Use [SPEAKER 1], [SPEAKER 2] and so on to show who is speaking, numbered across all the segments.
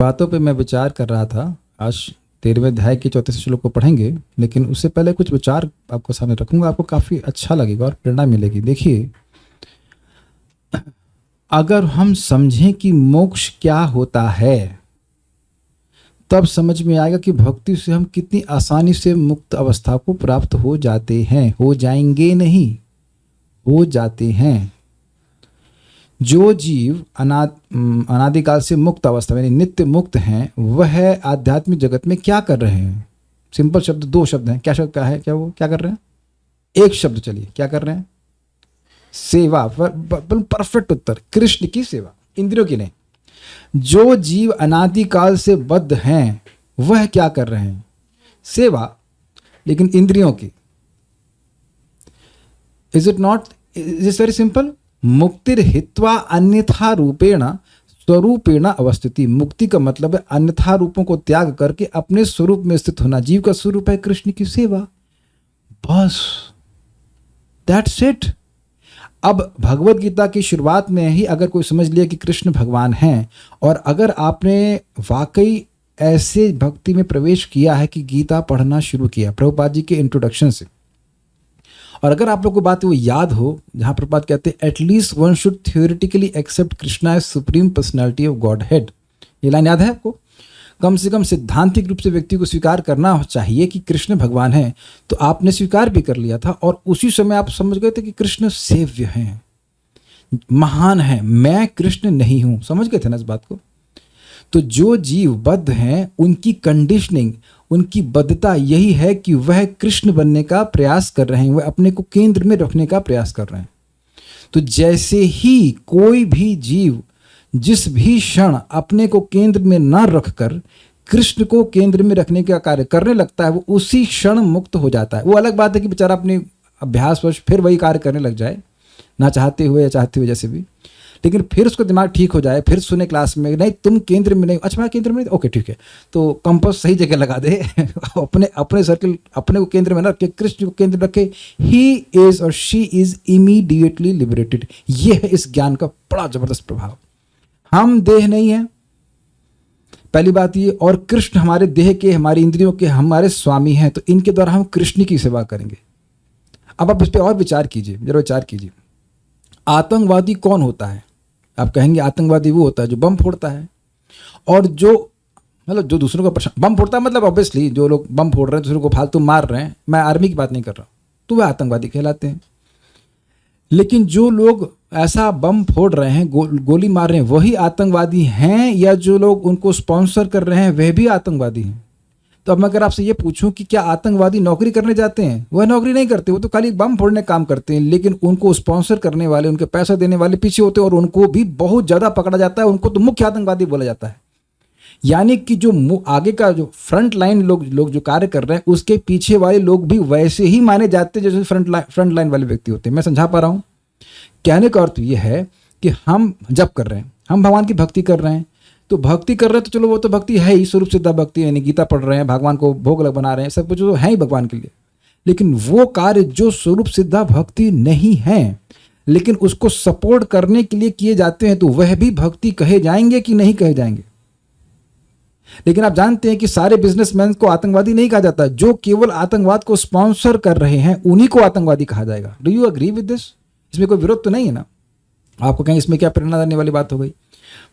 [SPEAKER 1] बातों पे मैं विचार कर रहा था। आज 13वें अध्याय के 34 श्लोक को पढ़ेंगे, लेकिन उससे पहले कुछ विचार आपको सामने रखूंगा। आपको काफ़ी अच्छा लगेगा और प्रेरणा मिलेगी। देखिए, अगर हम समझें कि मोक्ष क्या होता है, तब समझ में आएगा कि भक्ति से हम कितनी आसानी से मुक्त अवस्था को प्राप्त हो जाते हैं। हो जाएंगे नहीं, हो जाते हैं। जो जीव अनादिकाल से मुक्त अवस्था यानी नित्य मुक्त हैं, वह आध्यात्मिक जगत में क्या कर रहे हैं? सिंपल शब्द, दो शब्द हैं। क्या शब्द का है? क्या वो क्या कर रहे हैं? एक शब्द, चलिए क्या कर रहे हैं? सेवा। परफेक्ट उत्तर, कृष्ण की सेवा, इंद्रियों की नहीं। जो जीव अनादिकाल से बद्ध हैं, वह क्या कर रहे हैं? सेवा, लेकिन इंद्रियों की। Is it not? Is it very simple? मुक्तिर हित्वा अन्यथा रूपेण स्वरूपेण अवस्थिति। मुक्ति का मतलब है अन्यथा रूपों को त्याग करके अपने स्वरूप में स्थित होना। जीव का स्वरूप है कृष्ण की सेवा, बस, दैट्स इट। अब भगवत गीता की शुरुआत में ही अगर कोई समझ लिया कि कृष्ण भगवान हैं, और अगर आपने वाकई ऐसे भक्ति में प्रवेश किया है कि गीता पढ़ना शुरू किया प्रभुपाद जी के इंट्रोडक्शन से, और अगर आप लोग को बात वो याद हो जहाँ प्रभुपाद कहते हैं at least one should theoretically accept Krishna as supreme personality of Godhead, ये लाइन याद है आपको? कम से कम सिद्धांतिक रूप से व्यक्ति को स्वीकार करना चाहिए कि कृष्ण भगवान हैं। तो आपने स्वीकार भी कर लिया था, और उसी समय आप समझ गए थे कि कृष्ण सेव्य हैं, महान हैं, मैं कृष्ण नहीं हूं। समझ गए थे ना इस बात को? तो जो जीव बद्ध हैं, उनकी कंडीशनिंग, उनकी बद्धता यही है कि वह कृष्ण बनने का प्रयास कर रहे हैं, वह अपने को केंद्र में रखने का प्रयास कर रहे हैं। तो जैसे ही कोई भी जीव जिस भी क्षण अपने को केंद्र में न रखकर कृष्ण को केंद्र में रखने का कार्य करने लगता है, वो उसी क्षण मुक्त हो जाता है। वो अलग बात है कि बेचारा अपने अभ्यासवश फिर वही कार्य करने लग जाए, ना चाहते हुए या चाहते हुए जैसे भी, लेकिन फिर उसका दिमाग ठीक हो जाए, फिर सुने क्लास में नहीं तुम केंद्र में नहीं, अच्छा मैं केंद्र में नहीं, ओके ठीक है, तो कंपास सही जगह लगा दे अपने सर्कल, अपने को केंद्र में ना रखे, कृष्ण को केंद्र रखे, ही इज और शी इज इमीडिएटली लिबरेटेड। ये है इस ज्ञान का बड़ा जबरदस्त प्रभाव। हम देह नहीं है, पहली बात ये, और कृष्ण हमारे देह के, हमारी इंद्रियों के, हमारे स्वामी हैं, तो इनके द्वारा हम कृष्ण की सेवा करेंगे। अब आप इस पर और विचार कीजिए, जरा विचार कीजिए। आतंकवादी कौन होता है? आप कहेंगे आतंकवादी वो होता है जो बम फोड़ता है, और जो मतलब जो दूसरों को बम फोड़ता है, मतलब ऑब्वियसली जो लोग बम फोड़ रहे हैं, दूसरों को फालतू मार रहे हैं, मैं आर्मी की बात नहीं कर रहा हूँ, तो वह आतंकवादी कहलाते हैं। लेकिन जो लोग ऐसा बम फोड़ रहे हैं, गोली मार रहे हैं, वही आतंकवादी हैं, या जो लोग उनको स्पॉन्सर कर रहे हैं वह भी आतंकवादी हैं? तो अब मैं अगर आपसे ये पूछूं कि क्या आतंकवादी नौकरी करने जाते हैं? वह नौकरी नहीं करते, वो तो खाली बम फोड़ने काम करते हैं, लेकिन उनको स्पॉन्सर करने वाले, उनके पैसा देने वाले पीछे होते हैं, और उनको भी बहुत ज़्यादा पकड़ा जाता है, उनको तो मुख्य आतंकवादी बोला जाता है। यानी कि जो आगे का जो फ्रंट लाइन लोग जो कार्य कर रहे हैं, उसके पीछे वाले लोग भी वैसे ही माने जाते हैं जैसे फ्रंट लाइन वाले व्यक्ति होते हैं। मैं समझा पा रहा हूँ? कहने का अर्थ यह है कि हम जप कर रहे हैं, हम भगवान की भक्ति कर रहे हैं, तो भक्ति कर रहे हैं, तो चलो वो तो भक्ति है ही, स्वरूप सिद्धा भक्ति, यानी गीता पढ़ रहे हैं, भगवान को भोग लग बना रहे हैं, सब कुछ तो है ही भगवान के लिए। लेकिन वो कार्य जो स्वरूप सिद्धा भक्ति नहीं है, लेकिन उसको सपोर्ट करने के लिए किए जाते हैं, तो वह भी भक्ति कहे जाएंगे कि नहीं कहे जाएंगे? लेकिन आप जानते हैं कि सारे बिजनेसमैन को आतंकवादी नहीं कहा जाता। जो केवल आतंकवाद को स्पॉन्सर कर रहे हैं, उन्हीं को आतंकवादी कहा जाएगा। Do you agree with this? इसमें कोई विरोध तो नहीं है ना? आपको कहें इसमें क्या प्रेरणा देने वाली बात हो गई?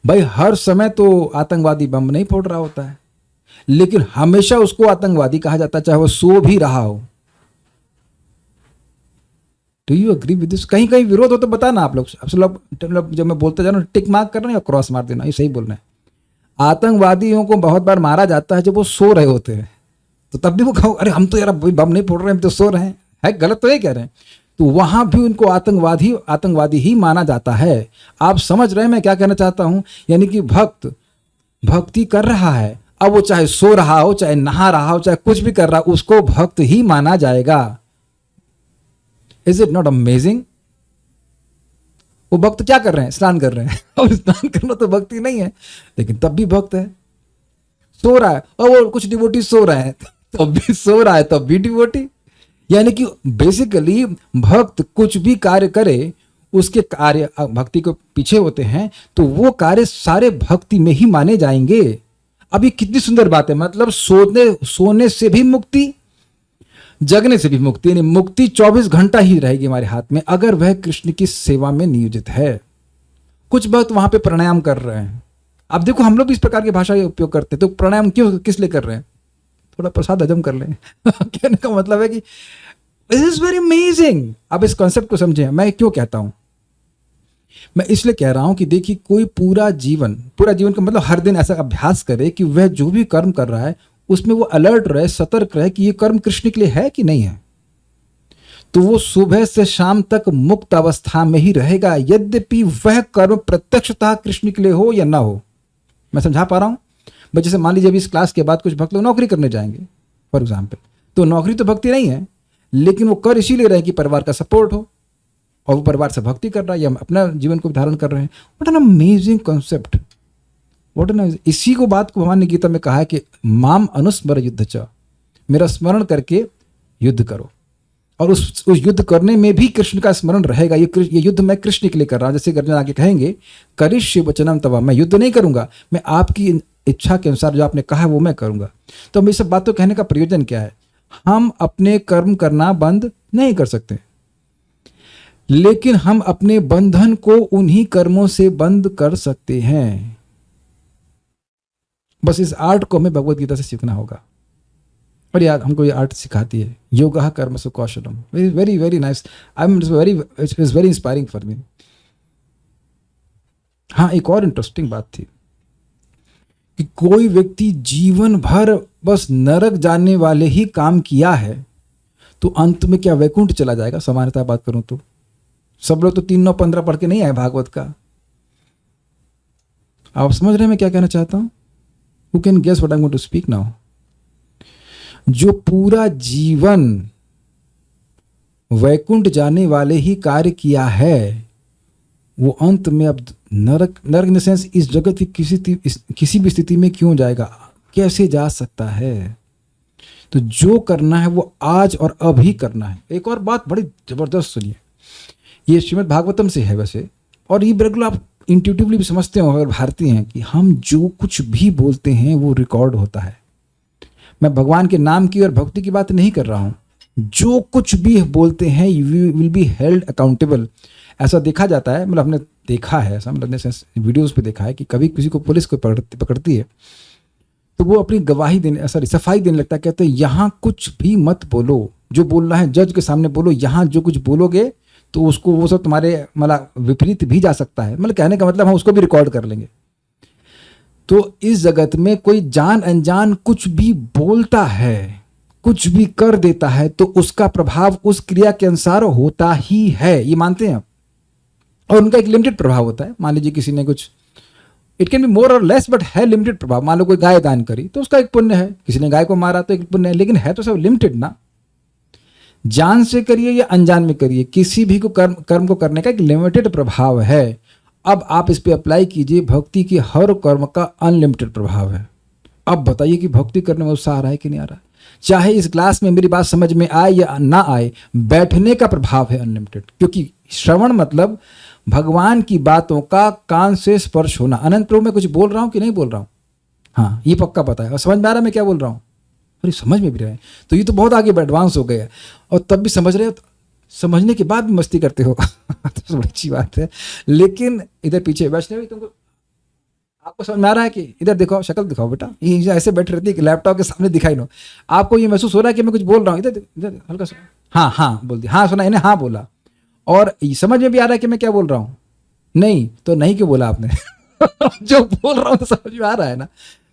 [SPEAKER 1] भाई हर समय तो आतंकवादी बम नहीं फोड़ रहा होता है, लेकिन हमेशा उसको आतंकवादी कहा जाता है, चाहे वो सो भी रहा हो। Do you agree with this? कहीं कहीं विरोध हो तो बताना आप लोग। जब मैं बोलते जा रहा हूँ टिक मार्क करना या क्रॉस मार देना, ये सही बोलना है। आतंकवादियों को बहुत बार मारा जाता है जब वो सो रहे होते हैं, तो तब भी वो कहो अरे हम तो यार बम नहीं फोड़ रहे हैं, हम तो सो रहे हैं। है गलत तो ये कह रहे हैं, तो वहां भी उनको आतंकवादी ही माना जाता है। आप समझ रहे हैं मैं क्या कहना चाहता हूं? यानी कि भक्त भक्ति कर रहा है, अब वो चाहे सो रहा हो, चाहे नहा रहा हो, चाहे कुछ भी कर रहा हो, उसको भक्त ही माना जाएगा। Is it not amazing? वो भक्त क्या कर रहे हैं? स्नान कर रहे हैं। अब स्नान करना तो भक्ति नहीं है, लेकिन तब भी भक्त है। सो रहा है, और वो कुछ डिवोटी सो रहे हैं, तब भी सो रहा है, तब भी डिवोटी। यानी कि बेसिकली भक्त कुछ भी कार्य करे, उसके कार्य भक्ति के पीछे होते हैं, तो वो कार्य सारे भक्ति में ही माने जाएंगे। अब ये कितनी सुंदर बात है, मतलब सोने से भी मुक्ति, जगने से भी मुक्ति, यानी मुक्ति 24 घंटा ही रहेगी हमारे हाथ में अगर वह कृष्ण की सेवा में नियोजित है। कुछ भक्त वहां पे प्राणायाम कर रहे हैं। अब देखो हम लोग भी इस प्रकार की भाषा का उपयोग करते हैं, तो प्राणायाम क्यों, किस लिए कर रहे हैं? थोड़ा प्रसाद हजम कर लें। कहने का मतलब है कि दिस इज वेरी अमेजिंग। अब इस कॉन्सेप्ट को समझें, मैं क्यों कहता हूं, मैं इसलिए कह रहा हूं कि देखिए कोई पूरा जीवन का मतलब हर दिन ऐसा अभ्यास करे कि वह जो भी कर्म कर रहा है उसमें वो अलर्ट रहे, सतर्क रहे कि ये कर्म कृष्ण के लिए है कि नहीं है, तो वो सुबह से शाम तक मुक्त अवस्था में ही रहेगा, यद्यपि वह कर्म प्रत्यक्षतः कृष्ण के लिए हो या ना हो। मैं समझा पा रहा हूं? बस जैसे मान लीजिए अभी इस क्लास के बाद कुछ भक्त लोग नौकरी करने जाएंगे फॉर एग्जाम्पल, तो नौकरी तो भक्ति नहीं है, लेकिन वो कर इसीलिए रहे कि परिवार का सपोर्ट हो, और वो परिवार से भक्ति कर रहा है या अपना जीवन को धारण कर रहे हैं। What an amazing concept, what an, इसी को बात को भगवान ने गीता में कहा है कि माम अनुस्मर युद्ध च, मेरा स्मरण करके युद्ध करो, और उस युद्ध करने में भी कृष्ण का स्मरण रहेगा। ये युद्ध मैं कृष्ण के लिए कर रहा हूं। जैसे अर्जुन आगे कहेंगे करिष्य वचनम तवा, मैं युद्ध नहीं करूंगा, मैं आपकी इच्छा के अनुसार जो आपने कहा वो मैं करूंगा। तो हम इस सब बातों कहने का प्रयोजन क्या है? हम अपने कर्म करना बंद नहीं कर सकते, लेकिन हम अपने बंधन को उन्हीं कर्मों से बंद कर सकते हैं। बस इस आर्ट को हमें भगवत गीता से सीखना होगा, और यार हमको ये आर्ट सिखाती है योगा कर्म सु कौशलम। Very very nice, I am very, it is very inspiring for me. हाँ, एक और इंटरेस्टिंग बात थी कि कोई व्यक्ति जीवन भर बस नरक जाने वाले ही काम किया है तो अंत में क्या वैकुंठ चला जाएगा? सामान्यतः बात करूं तो सब लोग तो 3-9-15 पढ़ के नहीं आए भागवत का। आप समझ रहे हैं मैं क्या कहना चाहता हूं? Who can guess what I'm going to speak now? जो पूरा जीवन वैकुंठ जाने वाले ही कार्य किया है, वो अंत में अब नरक इन द सेंस इस जगत की किसी भी स्थिति में क्यों जाएगा? कैसे जा सकता है? तो जो करना है वो आज और अभी करना है। एक और बात बड़ी जबरदस्त सुनिए, ये श्रीमद् भागवतम से है वैसे, और ये बिल्कुल आप इंट्यूटिवली भी समझते हो अगर भारतीय हैं कि हम जो कुछ भी बोलते हैं वो रिकॉर्ड होता है। मैं भगवान के नाम की और भक्ति की बात नहीं कर रहा हूं, जो कुछ भी बोलते हैं you will be held accountable. ऐसा देखा जाता है, मतलब हमने देखा है ऐसा, मतलब वीडियोस पे देखा है कि कभी किसी को पुलिस को पकड़ती है तो वो अपनी गवाही देने, सॉरी सफाई देने लगता है, कहते हैं यहाँ कुछ भी मत बोलो, जो बोलना है जज के सामने बोलो, यहाँ जो कुछ बोलोगे तो उसको वो सब तुम्हारे मतलब विपरीत भी जा सकता है। मतलब कहने का मतलब हम उसको भी रिकॉर्ड कर लेंगे। तो इस जगत में कोई जान अनजान कुछ भी बोलता है, कुछ भी कर देता है, तो उसका प्रभाव उस क्रिया के अनुसार होता ही है, ये मानते हैं आप। और उनका एक लिमिटेड प्रभाव होता है। मान लीजिए किसी ने कुछ, इट कैन बी मोर और लेस, बट है लिमिटेड प्रभाव। मान लो कोई गाय दान करी तो उसका एक पुण्य है, किसी ने गाय को मारा तो एक पुण्य है, लेकिन है तो सब लिमिटेड ना। जान से करिए या अनजान में करिए, किसी भी को कर्म को करने का एक लिमिटेड प्रभाव है। अब आप इस पे अप्लाई कीजिए, भक्ति की हर कर्म का अनलिमिटेड प्रभाव है। अब बताइए कि भक्ति करने में उत्साह आ रहा है कि नहीं आ रहा है? चाहे इस क्लास में मेरी बात समझ में आए या ना आए, बैठने का प्रभाव है अनलिमिटेड, क्योंकि श्रवण मतलब भगवान की बातों का कान से स्पर्श होना। अनंत प्रभु मैं कुछ बोल रहा हूं कि नहीं बोल रहा हूं? हाँ, ये पक्का पता है। और समझ में आ रहा है मैं क्या बोल रहा हूं? अरे समझ में भी रहे तो ये तो बहुत आगे एडवांस हो गए, और तब भी समझ रहे हो, समझने के बाद भी मस्ती करते हो तो बड़ी अच्छी बात है। लेकिन इधर पीछे वैष्णवी, तुमको आपको समझ में आ रहा है कि इधर दिखाओ, शक्ल दिखाओ बेटा, ये ऐसे बैठ रहती है कि लैपटॉप के सामने दिखाई नो। आपको ये महसूस हो रहा है कि मैं कुछ बोल रहा हूँ? इधर इधर हल्का सा हाँ हाँ बोल दिया, हाँ सुना इन्हें, हाँ बोला। और समझ में भी आ रहा है कि मैं क्या बोल रहा हूँ? नहीं तो नहीं क्यों बोला आपने? जो बोल रहा हूँ तो समझ में आ रहा है ना।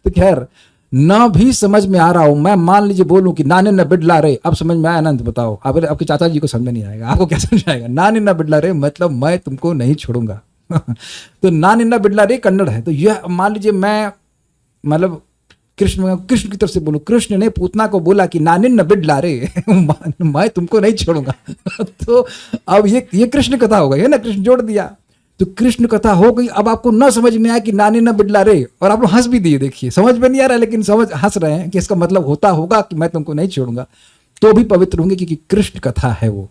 [SPEAKER 1] तो खैर, ना भी समझ में आ रहा हूं, मैं मान लीजिए बोलूं कि नानी न बिडला रे, अब समझ में आया? अनंत बताओ, आपके चाचा जी को समझ में नहीं आएगा, आपको क्या समझ आएगा? नानी न बिडला रे मतलब मैं तुमको नहीं छोड़ूंगा। तो नानी न बिडला रे कन्नड़ है। तो यह मान लीजिए मैं मतलब कृष्ण की तरफ से बोलूं, कृष्ण ने पूतना को बोला कि नानी न बिडला रे मैं तुमको नहीं छोड़ूंगा। तो अब ये कृष्ण कथा हो गई है ना, कृष्ण जोड़ दिया तो कृष्ण कथा हो गई। अब आपको ना समझ में आया कि नानी न बिडला रे, और आप लोग हंस भी दिए, देखिए समझ में नहीं आ रहा है लेकिन हंस रहे हैं कि इसका मतलब होता होगा कि मैं तुमको नहीं छोड़ूंगा, तो भी पवित्र होंगे क्योंकि कृष्ण कथा है वो।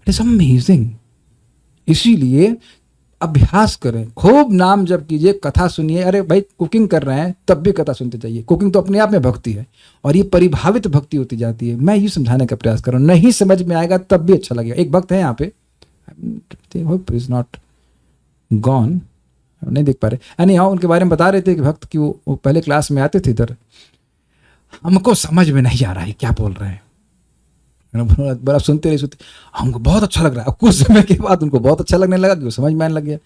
[SPEAKER 1] It is amazing. इसीलिए अभ्यास करें, खूब नाम जप कीजिए, कथा सुनिए। अरे भाई कुकिंग कर रहे हैं तब भी कथा सुनते जाइए। कुकिंग तो अपने आप में भक्ति है और ये परिभावित भक्ति होती जाती है। मैं ये समझाने का प्रयास कर रहा हूँ, नहीं समझ में आएगा तब भी अच्छा लगेगा। एक भक्त है यहाँ पे, इज नॉट गॉन, नहीं देख पा रहे, यानी हाँ, उनके बारे में बता रहे थे कि भक्त की वो पहले क्लास में आते थे इधर, हमको समझ में नहीं आ रहा है क्या बोल रहे हैं, बड़ा सुनते रहे सुनते, हमको बहुत अच्छा लग रहा है। अब कुछ समय के बाद उनको बहुत अच्छा लगने लगा कि वो समझ में आने लग गया।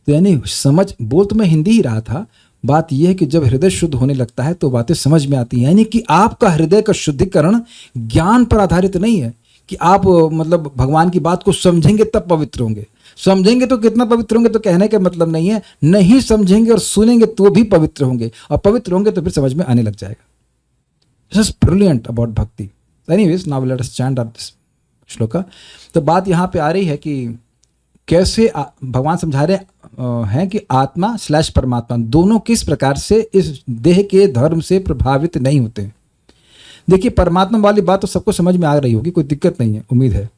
[SPEAKER 1] तो यानी समझ, बोल तो मैं हिंदी ही रहा था, बात यह है कि जब हृदय शुद्ध होने लगता है तो बातें समझ में आती हैं। यानी कि आपका हृदय का शुद्धिकरण ज्ञान पर आधारित नहीं है कि आप मतलब भगवान की बात को समझेंगे तब पवित्र होंगे, समझेंगे तो कितना पवित्र होंगे तो कहने का मतलब नहीं है, नहीं समझेंगे और सुनेंगे तो भी पवित्र होंगे, और पवित्र होंगे तो फिर समझ में आने लग जाएगा। दिस इज ब्रिलियंट अबाउट भक्ति। Anyways, now let us chant this shloka. तो बात यहाँ पे आ रही है कि कैसे भगवान समझा रहे हैं कि आत्मा / परमात्मा दोनों किस प्रकार से इस देह के धर्म से प्रभावित नहीं होते। देखिए, परमात्मा वाली बात तो सबको समझ में आ रही होगी, कोई दिक्कत नहीं है, उम्मीद है।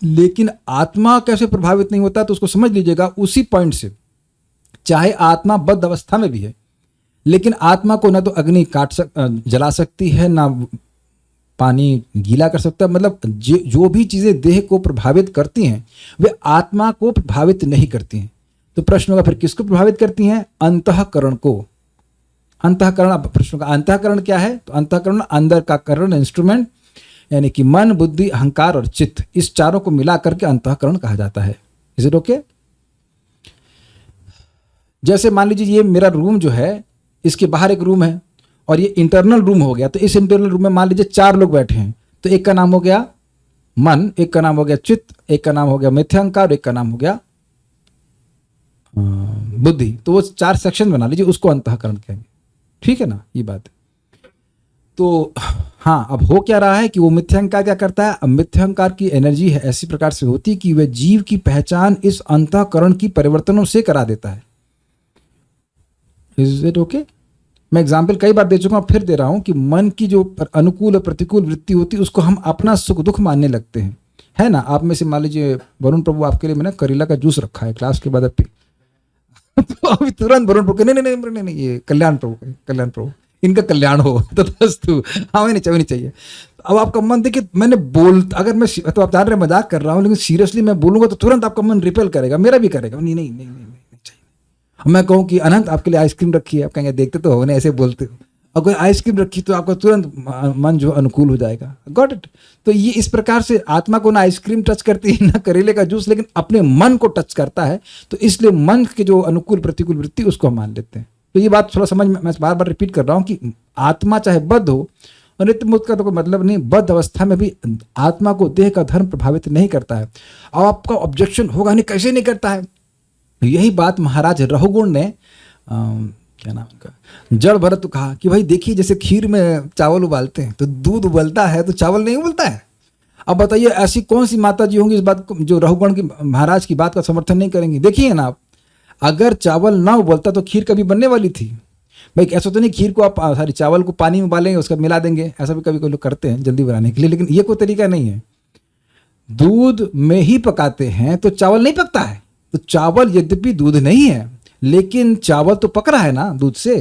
[SPEAKER 1] लेकिन आत्मा कैसे प्रभावित नहीं होता, तो उसको समझ लीजिएगा उसी पॉइंट से। चाहे आत्मा बद्ध अवस्था में भी है, लेकिन आत्मा को ना तो अग्नि जला सकती है, ना पानी गीला कर सकता है। मतलब जो भी चीजें देह को प्रभावित करती हैं वे आत्मा को प्रभावित नहीं करती हैं। तो प्रश्न होगा फिर किसको प्रभावित करती हैं? अंतःकरण को। अंतःकरण, अब प्रश्न का अंतःकरण क्या है? तो अंतःकरण अंदर का करण, इंस्ट्रूमेंट, यानी कि मन, बुद्धि, अहंकार और चित्त, इस चारों को मिला करके अंतःकरण कहा जाता है। Is it okay? जैसे मान लीजिए ये मेरा रूम जो है, इसके बाहर एक रूम है और ये इंटरनल रूम हो गया। तो इस इंटरनल रूम में मान लीजिए 4 लोग बैठे हैं, तो एक का नाम हो गया मन, एक का नाम हो गया चित्त, एक का नाम हो गया मिथ्याहंकार, एक का नाम हो गया बुद्धि। तो वो 4 सेक्शन बना लीजिए, उसको अंतःकरण कहेंगे। ठीक है ना, ये बात है। तो हाँ, अब हो क्या रहा है कि वो मिथ्याहंकार क्या करता है? अब मिथ्याहंकार की एनर्जी है ऐसी प्रकार से होती है कि वह जीव की पहचान इस अंतःकरण की परिवर्तनों से करा देता है। Is it okay? मैं एग्जाम्पल कई बार दे चुका हूं, फिर दे रहा हूं कि मन की जो अनुकूल और प्रतिकूल वृत्ति होती है उसको हम अपना सुख दुख मानने लगते हैं, है ना। आप में से मान लीजिए वरुण प्रभु, आपके लिए मैंने करेला का जूस रखा है, क्लास के बाद आप तो अभी तुरंत वरुण प्रभु नहीं, ये कल्याण प्रभु, इनका कल्याण हो तो दस्तु, हाँ नहीं चाहिए। अब आपका मन देखिए, मैंने अगर मैं, तो आप जान रहे मजाक कर रहा हूँ, लेकिन सीरियसली मैं बोलूंगा तो तुरंत आपका मन रिपेल करेगा, मेरा भी करेगा। नहीं चाहिए। मैं कहूँ कि अनंत आपके लिए आइसक्रीम रखी है, आप कहेंगे देखते तो हो, नहीं ऐसे बोलते हो। अगर आइसक्रीम रखी तो आपका तुरंत मन जो अनुकूल हो जाएगा। Got it? तो ये इस प्रकार से आत्मा को ना आइसक्रीम टच करती है, ना करेले का जूस, लेकिन अपने मन को टच करता है। तो इसलिए मन के जो अनुकूल प्रतिकूल वृत्ति उसको हम मान लेते हैं। तो ये बात थोड़ा समझ में, मैं बार बार रिपीट कर रहा हूँ कि आत्मा चाहे बद्ध हो, और नित्य मुक्त का तो कोई मतलब नहीं, बद्ध अवस्था में भी आत्मा को देह का धर्म प्रभावित नहीं करता है। और आपका ऑब्जेक्शन होगा, नहीं कैसे नहीं करता है? यही बात महाराज रघुगुण ने क्या नाम उनका, जड़ भरत को कहा कि भाई देखिए, जैसे खीर में चावल उबालते हैं तो दूध उबलता है तो चावल नहीं उबलता है। अब बताइए ऐसी कौन सी माता जी होंगी इस बात को जो रघुगुण की महाराज की बात का समर्थन नहीं करेंगी? देखिए ना आप, अगर चावल ना उबलता तो खीर कभी बनने वाली थी? भाई ऐसा तो नहीं खीर को आप सारी चावल को पानी में उबालेंगे उसका मिला देंगे, ऐसा भी कभी कोई लोग करते हैं जल्दी बनाने के लिए, लेकिन ये कोई तरीका नहीं है। दूध में ही पकाते हैं तो चावल नहीं पकता है। तो चावल यद्यपि दूध नहीं है, लेकिन चावल तो पक रहा है ना दूध से,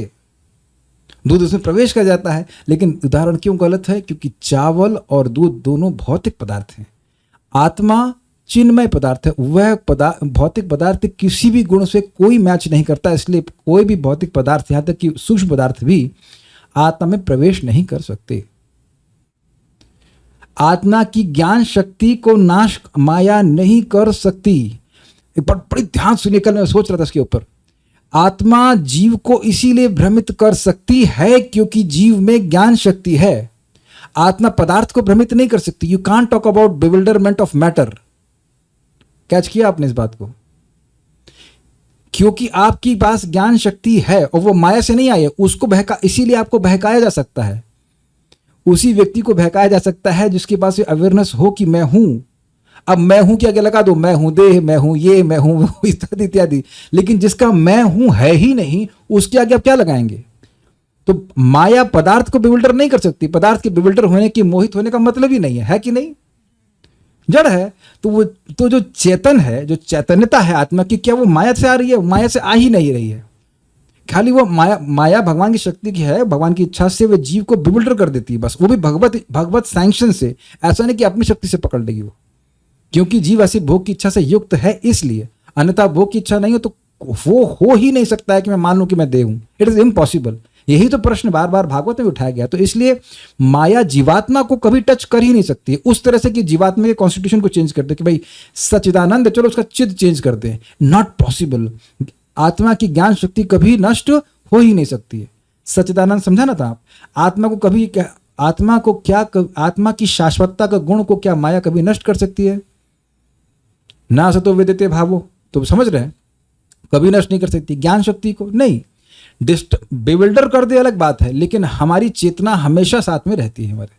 [SPEAKER 1] दूध उसमें प्रवेश कर जाता है। लेकिन उदाहरण क्यों गलत है? क्योंकि चावल और दूध दोनों भौतिक पदार्थ हैं, आत्मा चिन्मय पदार्थ है। वह भौतिक पदार्थ किसी भी गुण से कोई मैच नहीं करता, इसलिए कोई भी भौतिक पदार्थ, यहाँ तक कि सूक्ष्म पदार्थ भी आत्मा में प्रवेश नहीं कर सकते। आत्मा की ज्ञान शक्ति को नाश माया नहीं कर सकती। एक बार बड़ी ध्यान सुनिए, कल मैं सोच रहा था इसके ऊपर। आत्मा जीव को इसीलिए भ्रमित कर सकती है क्योंकि जीव में ज्ञान शक्ति है। आत्मा पदार्थ को भ्रमित नहीं कर सकती। You can't talk about bewilderment of matter. Catch किया आपने इस बात को? क्योंकि आपकी पास ज्ञान शक्ति है और वो माया से नहीं आई है, उसको इसीलिए आपको बहकाया जा सकता है। उसी व्यक्ति को बहकाया जा सकता है जिसके पास अवेयरनेस हो कि मैं हूं। अब मैं हूं के आगे लगा दो मैं हूं देह, मैं हूं ये, मैं हूं इत्यादि इत्यादि, लेकिन जिसका मैं हूं है ही नहीं, उसके आगे आप क्या लगाएंगे? तो माया पदार्थ को बिविल्डर नहीं कर सकती। पदार्थ के बिविल्डर होने की, मोहित होने का मतलब ही नहीं है कि नहीं? जड़ है। तो जो चेतन है, जो चैतन्यता है आत्मा की, क्या वो माया से आ रही है? माया से आ ही नहीं रही है। खाली वो माया भगवान की शक्ति की है, भगवान की इच्छा से वे जीव को बिल्डर कर देती है बस, वो भी भगवत सैंक्शन से। ऐसा नहीं कि अपनी शक्ति से पकड़ लेगी वो, क्योंकि जीव ऐसी भोग की इच्छा से युक्त है इसलिए। अन्यथा भोग की इच्छा नहीं हो तो वो हो ही नहीं सकता है कि मैं मान लूं कि मैं देव हूं। It is impossible. यही तो प्रश्न बार बार भागवत में उठाया गया। तो इसलिए माया जीवात्मा को कभी टच कर ही नहीं सकती उस तरह से कि जीवात्मा के कॉन्स्टिट्यूशन को चेंज कर दे कि भाई सच्चिदानंद, चलो उसका चिद चेंज कर दे। Not possible. आत्मा की ज्ञान शक्ति कभी नष्ट हो ही नहीं सकती है। सच्चिदानंद समझा ना था आप? आत्मा को कभी आत्मा की शाश्वतता का गुण को क्या माया कभी नष्ट कर सकती है? ना सतो विदिते भावो, तो समझ रहे हैं, कभी नष्ट नहीं कर सकती ज्ञान शक्ति को। नहीं, बेविल्डर कर दे अलग बात है, लेकिन हमारी चेतना हमेशा साथ में रहती है हमारे,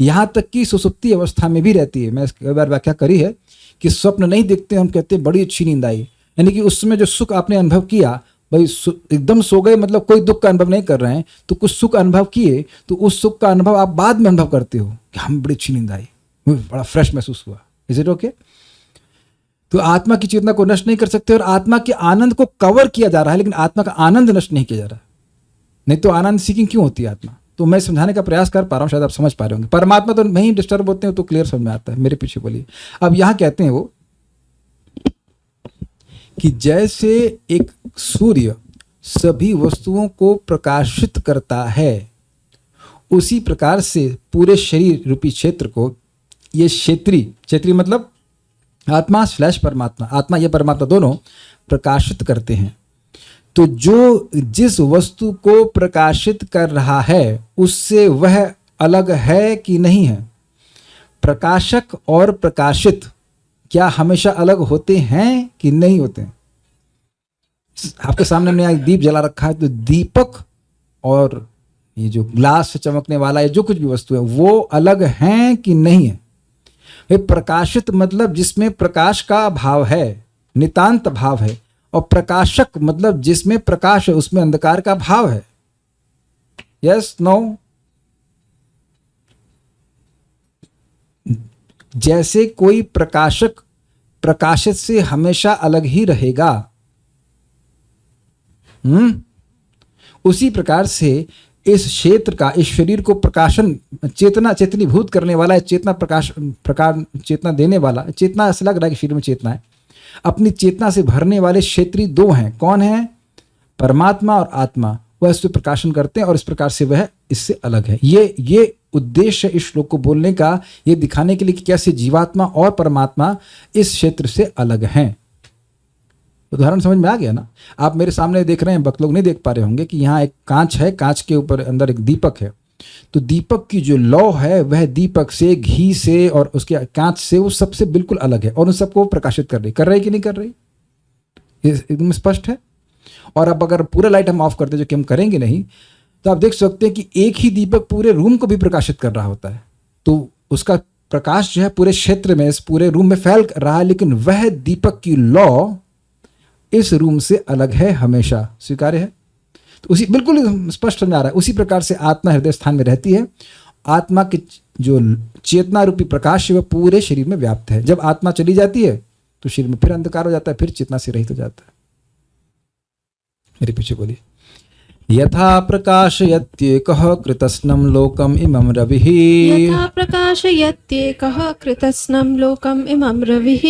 [SPEAKER 1] यहां तक कि सुसुप्ति अवस्था में भी रहती है। मैं कई बार व्याख्या करी है कि स्वप्न नहीं दिखते, हम कहते हैं बड़ी अच्छी नींद आई, यानी कि उस समय जो सुख आपने अनुभव किया, भाई एकदम सो गए मतलब कोई दुख का अनुभव नहीं कर रहे हैं, तो कुछ सुख अनुभव किए, तो उस सुख का अनुभव आप बाद में अनुभव करते हो कि हम बड़ी अच्छी नींद आई, मुझे बड़ा फ्रेश महसूस हुआ। Is it okay? तो आत्मा की चेतना को नष्ट नहीं कर सकते, और आत्मा के आनंद को कवर किया जा रहा है, लेकिन आत्मा का आनंद नष्ट नहीं किया जा रहा। नहीं तो आनंद सीकिंग क्यों होती है आत्मा? तो मैं समझाने का प्रयास कर पा रहा हूं, शायद आप समझ पा रहे होंगे। परमात्मा तो नहीं डिस्टर्ब होते हैं तो क्लियर समझ में आता है। मेरे पीछे बोलिए। अब यहां कहते हैं वो कि जैसे एक सूर्य सभी वस्तुओं को प्रकाशित करता है, उसी प्रकार से पूरे शरीर रूपी क्षेत्र को ये क्षेत्री मतलब आत्मा / परमात्मा, आत्मा या परमात्मा दोनों प्रकाशित करते हैं। तो जो जिस वस्तु को प्रकाशित कर रहा है उससे वह अलग है कि नहीं है? प्रकाशक और प्रकाशित क्या हमेशा अलग होते हैं कि नहीं होते? आपके सामने हमने एक दीप जला रखा है, तो दीपक और ये जो ग्लास से चमकने वाला है, जो कुछ भी वस्तु है, वो अलग हैं कि नहीं है? प्रकाशित मतलब जिसमें प्रकाश का भाव है, नितांत भाव है, और प्रकाशक मतलब जिसमें प्रकाश है उसमें अंधकार का भाव है। Yes no? जैसे कोई प्रकाशक प्रकाशित से हमेशा अलग ही रहेगा, उसी प्रकार से इस क्षेत्र का, इस शरीर को प्रकाशन चेतनीभूत करने वाला है, चेतना देने वाला। चेतना ऐसा लग रहा है कि शरीर में चेतना है, अपनी चेतना से भरने वाले क्षेत्री दो हैं। कौन है? परमात्मा और आत्मा। वह इससे प्रकाशन करते हैं और इस प्रकार से वह इससे अलग है। ये उद्देश्य इस श्लोक को बोलने का, ये दिखाने के लिए कि कैसे जीवात्मा और परमात्मा इस क्षेत्र से अलग हैं। उदाहरण समझ में आ गया ना? आप मेरे सामने देख रहे हैं, बक लोग नहीं देख पा रहे होंगे कि यहाँ एक कांच है, कांच के ऊपर अंदर एक दीपक है। तो दीपक की जो लौ है वह दीपक से, घी से और उसके कांच से, वो सबसे बिल्कुल अलग है, और उन सबको प्रकाशित कर रही कि नहीं कर रही? एकदम स्पष्ट है। और अब अगर पूरा लाइट हम ऑफ करते, जो कि हम करेंगे नहीं, तो आप देख सकते हैं कि एक ही दीपक पूरे रूम को भी प्रकाशित कर रहा होता है। तो उसका प्रकाश जो है पूरे क्षेत्र में, इस पूरे रूम में फैल रहा है, लेकिन वह दीपक की लौ इस रूम से अलग है, हमेशा स्वीकार्य है। तो उसी बिल्कुल स्पष्ट समझ आ रहा है। उसी प्रकार से आत्मा हृदय स्थान में रहती है। आत्मा की जो चेतना रूपी प्रकाश है वह पूरे शरीर में व्याप्त है। जब आत्मा चली जाती है तो शरीर में फिर अंधकार हो जाता है, फिर चेतना से रहित हो जाता है। मेरे पीछे बोलिए। यथा प्रकाशयत्येकः कृतस्नं लोकम् इमं रविः।
[SPEAKER 2] यथा प्रकाशयत्येकः कृतस्नं लोकम् इमं रविः।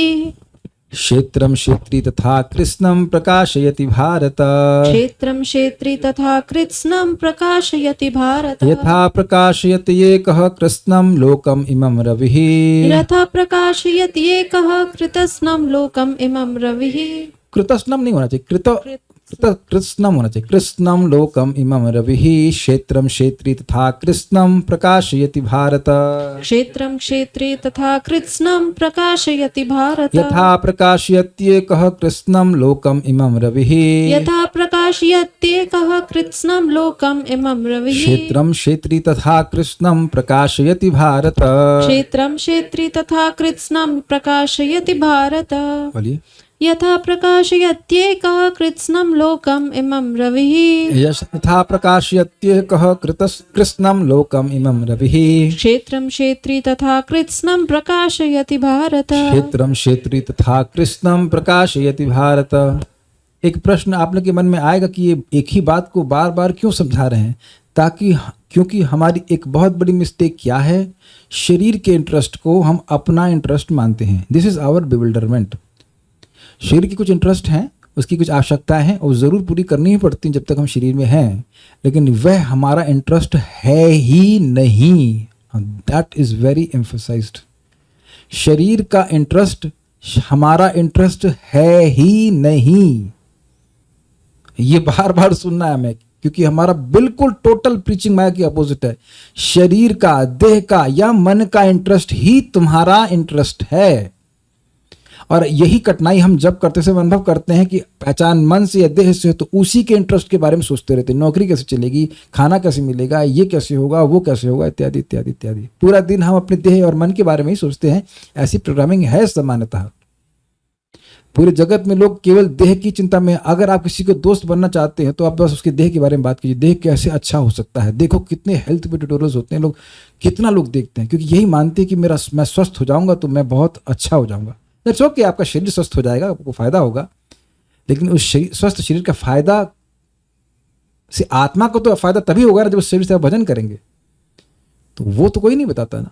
[SPEAKER 1] क्षेत्रं क्षेत्री तथा कृत्स्नं प्रकाशयति भारत।
[SPEAKER 2] क्षेत्रं क्षेत्री तथा कृत्स्नं प्रकाशयति भारत।
[SPEAKER 1] यथा प्रकाशयति एकः कृत्स्नं लोकम् इमं रविः।
[SPEAKER 2] यथा प्रकाशयति एकः कृतस्नं लोकम् इमं रविः।
[SPEAKER 1] कृतस्नं नहीं होना चाहिए, कृत्स्नं होना चाहिए। कृत्स्नं लोकम् इमं रविः। क्षेत्रं क्षेत्री तथा कृत्स्नं प्रकाशयति भारत।
[SPEAKER 2] क्षेत्रं क्षेत्री तथा कृत्स्नं प्रकाशयति भारत।
[SPEAKER 1] यथा प्रकाशयत्येकः कृत्स्नं लोकम् इमं रविः।
[SPEAKER 2] यथा प्रकाशयत्येकः कृत्स्नं लोकम् इमं रविः।
[SPEAKER 1] क्षेत्रं क्षेत्री तथा कृत्स्नं प्रकाशयति भारत।
[SPEAKER 2] क्षेत्रं क्षेत्री तथा कृत्स्नं प्रकाशयति भारत।
[SPEAKER 1] बोलिए।
[SPEAKER 2] यथा प्रकाशयत्येकः कृत्स्नं लोकम् इमं रविः
[SPEAKER 1] यथा प्रकाशयत्येकः कृत्स्नं लोकम इमं रविः
[SPEAKER 2] क्षेत्रं क्षेत्री तथा कृत्स्नं प्रकाशयति भारत।
[SPEAKER 1] क्षेत्रम क्षेत्री तथा कृष्णम प्रकाशयति भारत। एक प्रश्न आप लोग के मन में आएगा कि ये एक ही बात को बार बार क्यों समझा रहे हैं, क्योंकि हमारी एक बहुत बड़ी मिस्टेक क्या है, शरीर के इंटरेस्ट को हम अपना इंटरेस्ट मानते हैं। This is our bewilderment. शरीर की कुछ इंटरेस्ट हैं, उसकी कुछ आवश्यकताएं हैं और ज़रूर पूरी करनी ही पड़ती जब तक हम शरीर में हैं, लेकिन वह हमारा इंटरेस्ट है ही नहीं। That is very emphasised. शरीर का इंटरेस्ट हमारा इंटरेस्ट है ही नहीं। ये बार बार सुनना है हमें, क्योंकि हमारा बिल्कुल टोटल प्रीचिंग माया की अपोजिट है। शरीर का, देह का या मन का इंटरेस्ट ही तुम्हारा इंटरेस्ट है। और यही कठिनाई हम जब करते समय अनुभव करते हैं कि पहचान मन से या देह से, तो उसी के इंटरेस्ट के बारे में सोचते रहते हैं। नौकरी कैसे चलेगी, खाना कैसे मिलेगा, ये कैसे होगा, वो कैसे होगा, इत्यादि इत्यादि इत्यादि। पूरा दिन हम अपने देह और मन के बारे में ही सोचते हैं। ऐसी प्रोग्रामिंग है सामान्यतः। पूरे जगत में लोग केवल देह की चिंता में। अगर आप किसी को दोस्त बनना चाहते हैं तो आप बस उसके देह के बारे में बात कीजिए, देह कैसे अच्छा हो सकता है। देखो कितने हेल्थ पे ट्यूटोरियल्स होते हैं, लोग कितना लोग देखते हैं, क्योंकि यही मानते हैं कि मैं स्वस्थ हो जाऊंगा तो मैं बहुत अच्छा हो जाऊंगा। दैट्स ओके, आपका शरीर स्वस्थ हो जाएगा, आपको फायदा होगा, लेकिन उस स्वस्थ शरीर का फायदा से आत्मा को तो फायदा तभी होगा ना जब उस शरीर से आप भजन करेंगे। तो वो तो कोई नहीं बताता ना।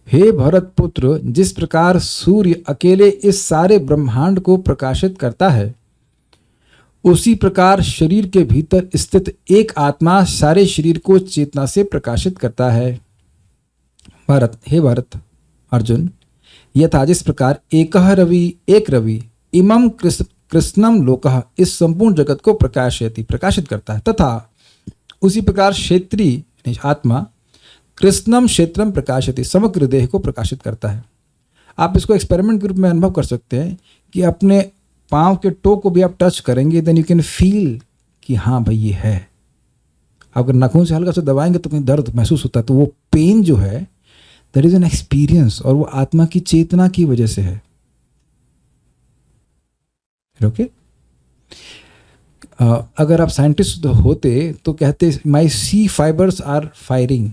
[SPEAKER 1] हे भरत पुत्र, जिस प्रकार सूर्य अकेले इस सारे ब्रह्मांड को प्रकाशित करता है, उसी प्रकार शरीर के भीतर स्थित एक आत्मा सारे शरीर को चेतना से प्रकाशित करता है। भरत, हे भरत अर्जुन, यथा जिस प्रकार एकह रवि, एक रवि, इमं कृष्णम लोकः, इस संपूर्ण जगत को प्रकाशित करता है, तथा उसी प्रकार क्षेत्री आत्मा कृष्णम क्षेत्रम प्रकाशति, समग्र देह को प्रकाशित करता है। आप इसको एक्सपेरिमेंट के रूप में अनुभव कर सकते हैं कि अपने पाँव के टो को भी आप टच करेंगे, देन यू कैन फील कि हाँ भाई ये है। अगर नाखून से हल्का सा दबाएंगे तो कहीं दर्द महसूस होता है, तो वो पेन जो है दैट इज एन एक्सपीरियंस, और वो आत्मा की चेतना की वजह से है। ओके, अगर आप साइंटिस्ट होते तो कहते माई सी फाइबर्स आर फायरिंग।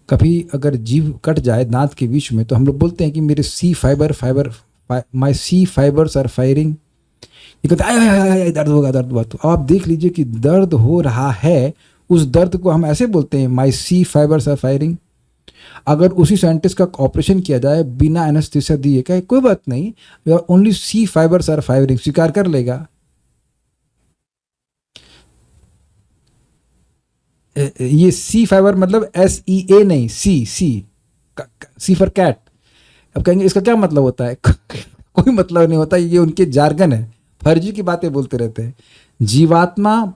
[SPEAKER 1] कभी अगर जीभ कट जाए दांत के बीच में तो हम लोग बोलते हैं कि मेरे माई सी फाइबर्स आर फायरिंग। ये कहते आय दर्द होगा, दर्द हुआ। तो आप देख लीजिए कि दर्द हो रहा है, उस दर्द को हम ऐसे बोलते हैं माई सी फाइबर्स आर फायरिंग। अगर उसी साइंटिस्ट का ऑपरेशन किया जाए बिना एनेस्थीसिया दिए, क्या कोई बात नहीं, only C fibres are firing, स्वीकार कर लेगा। ये सी फाइबर मतलब SEA नहीं, सी फॉर कैट। अब कहेंगे इसका क्या मतलब होता है? कोई मतलब नहीं होता, ये उनके जार्गन है, फर्जी की बातें बोलते रहते हैं। जीवात्मा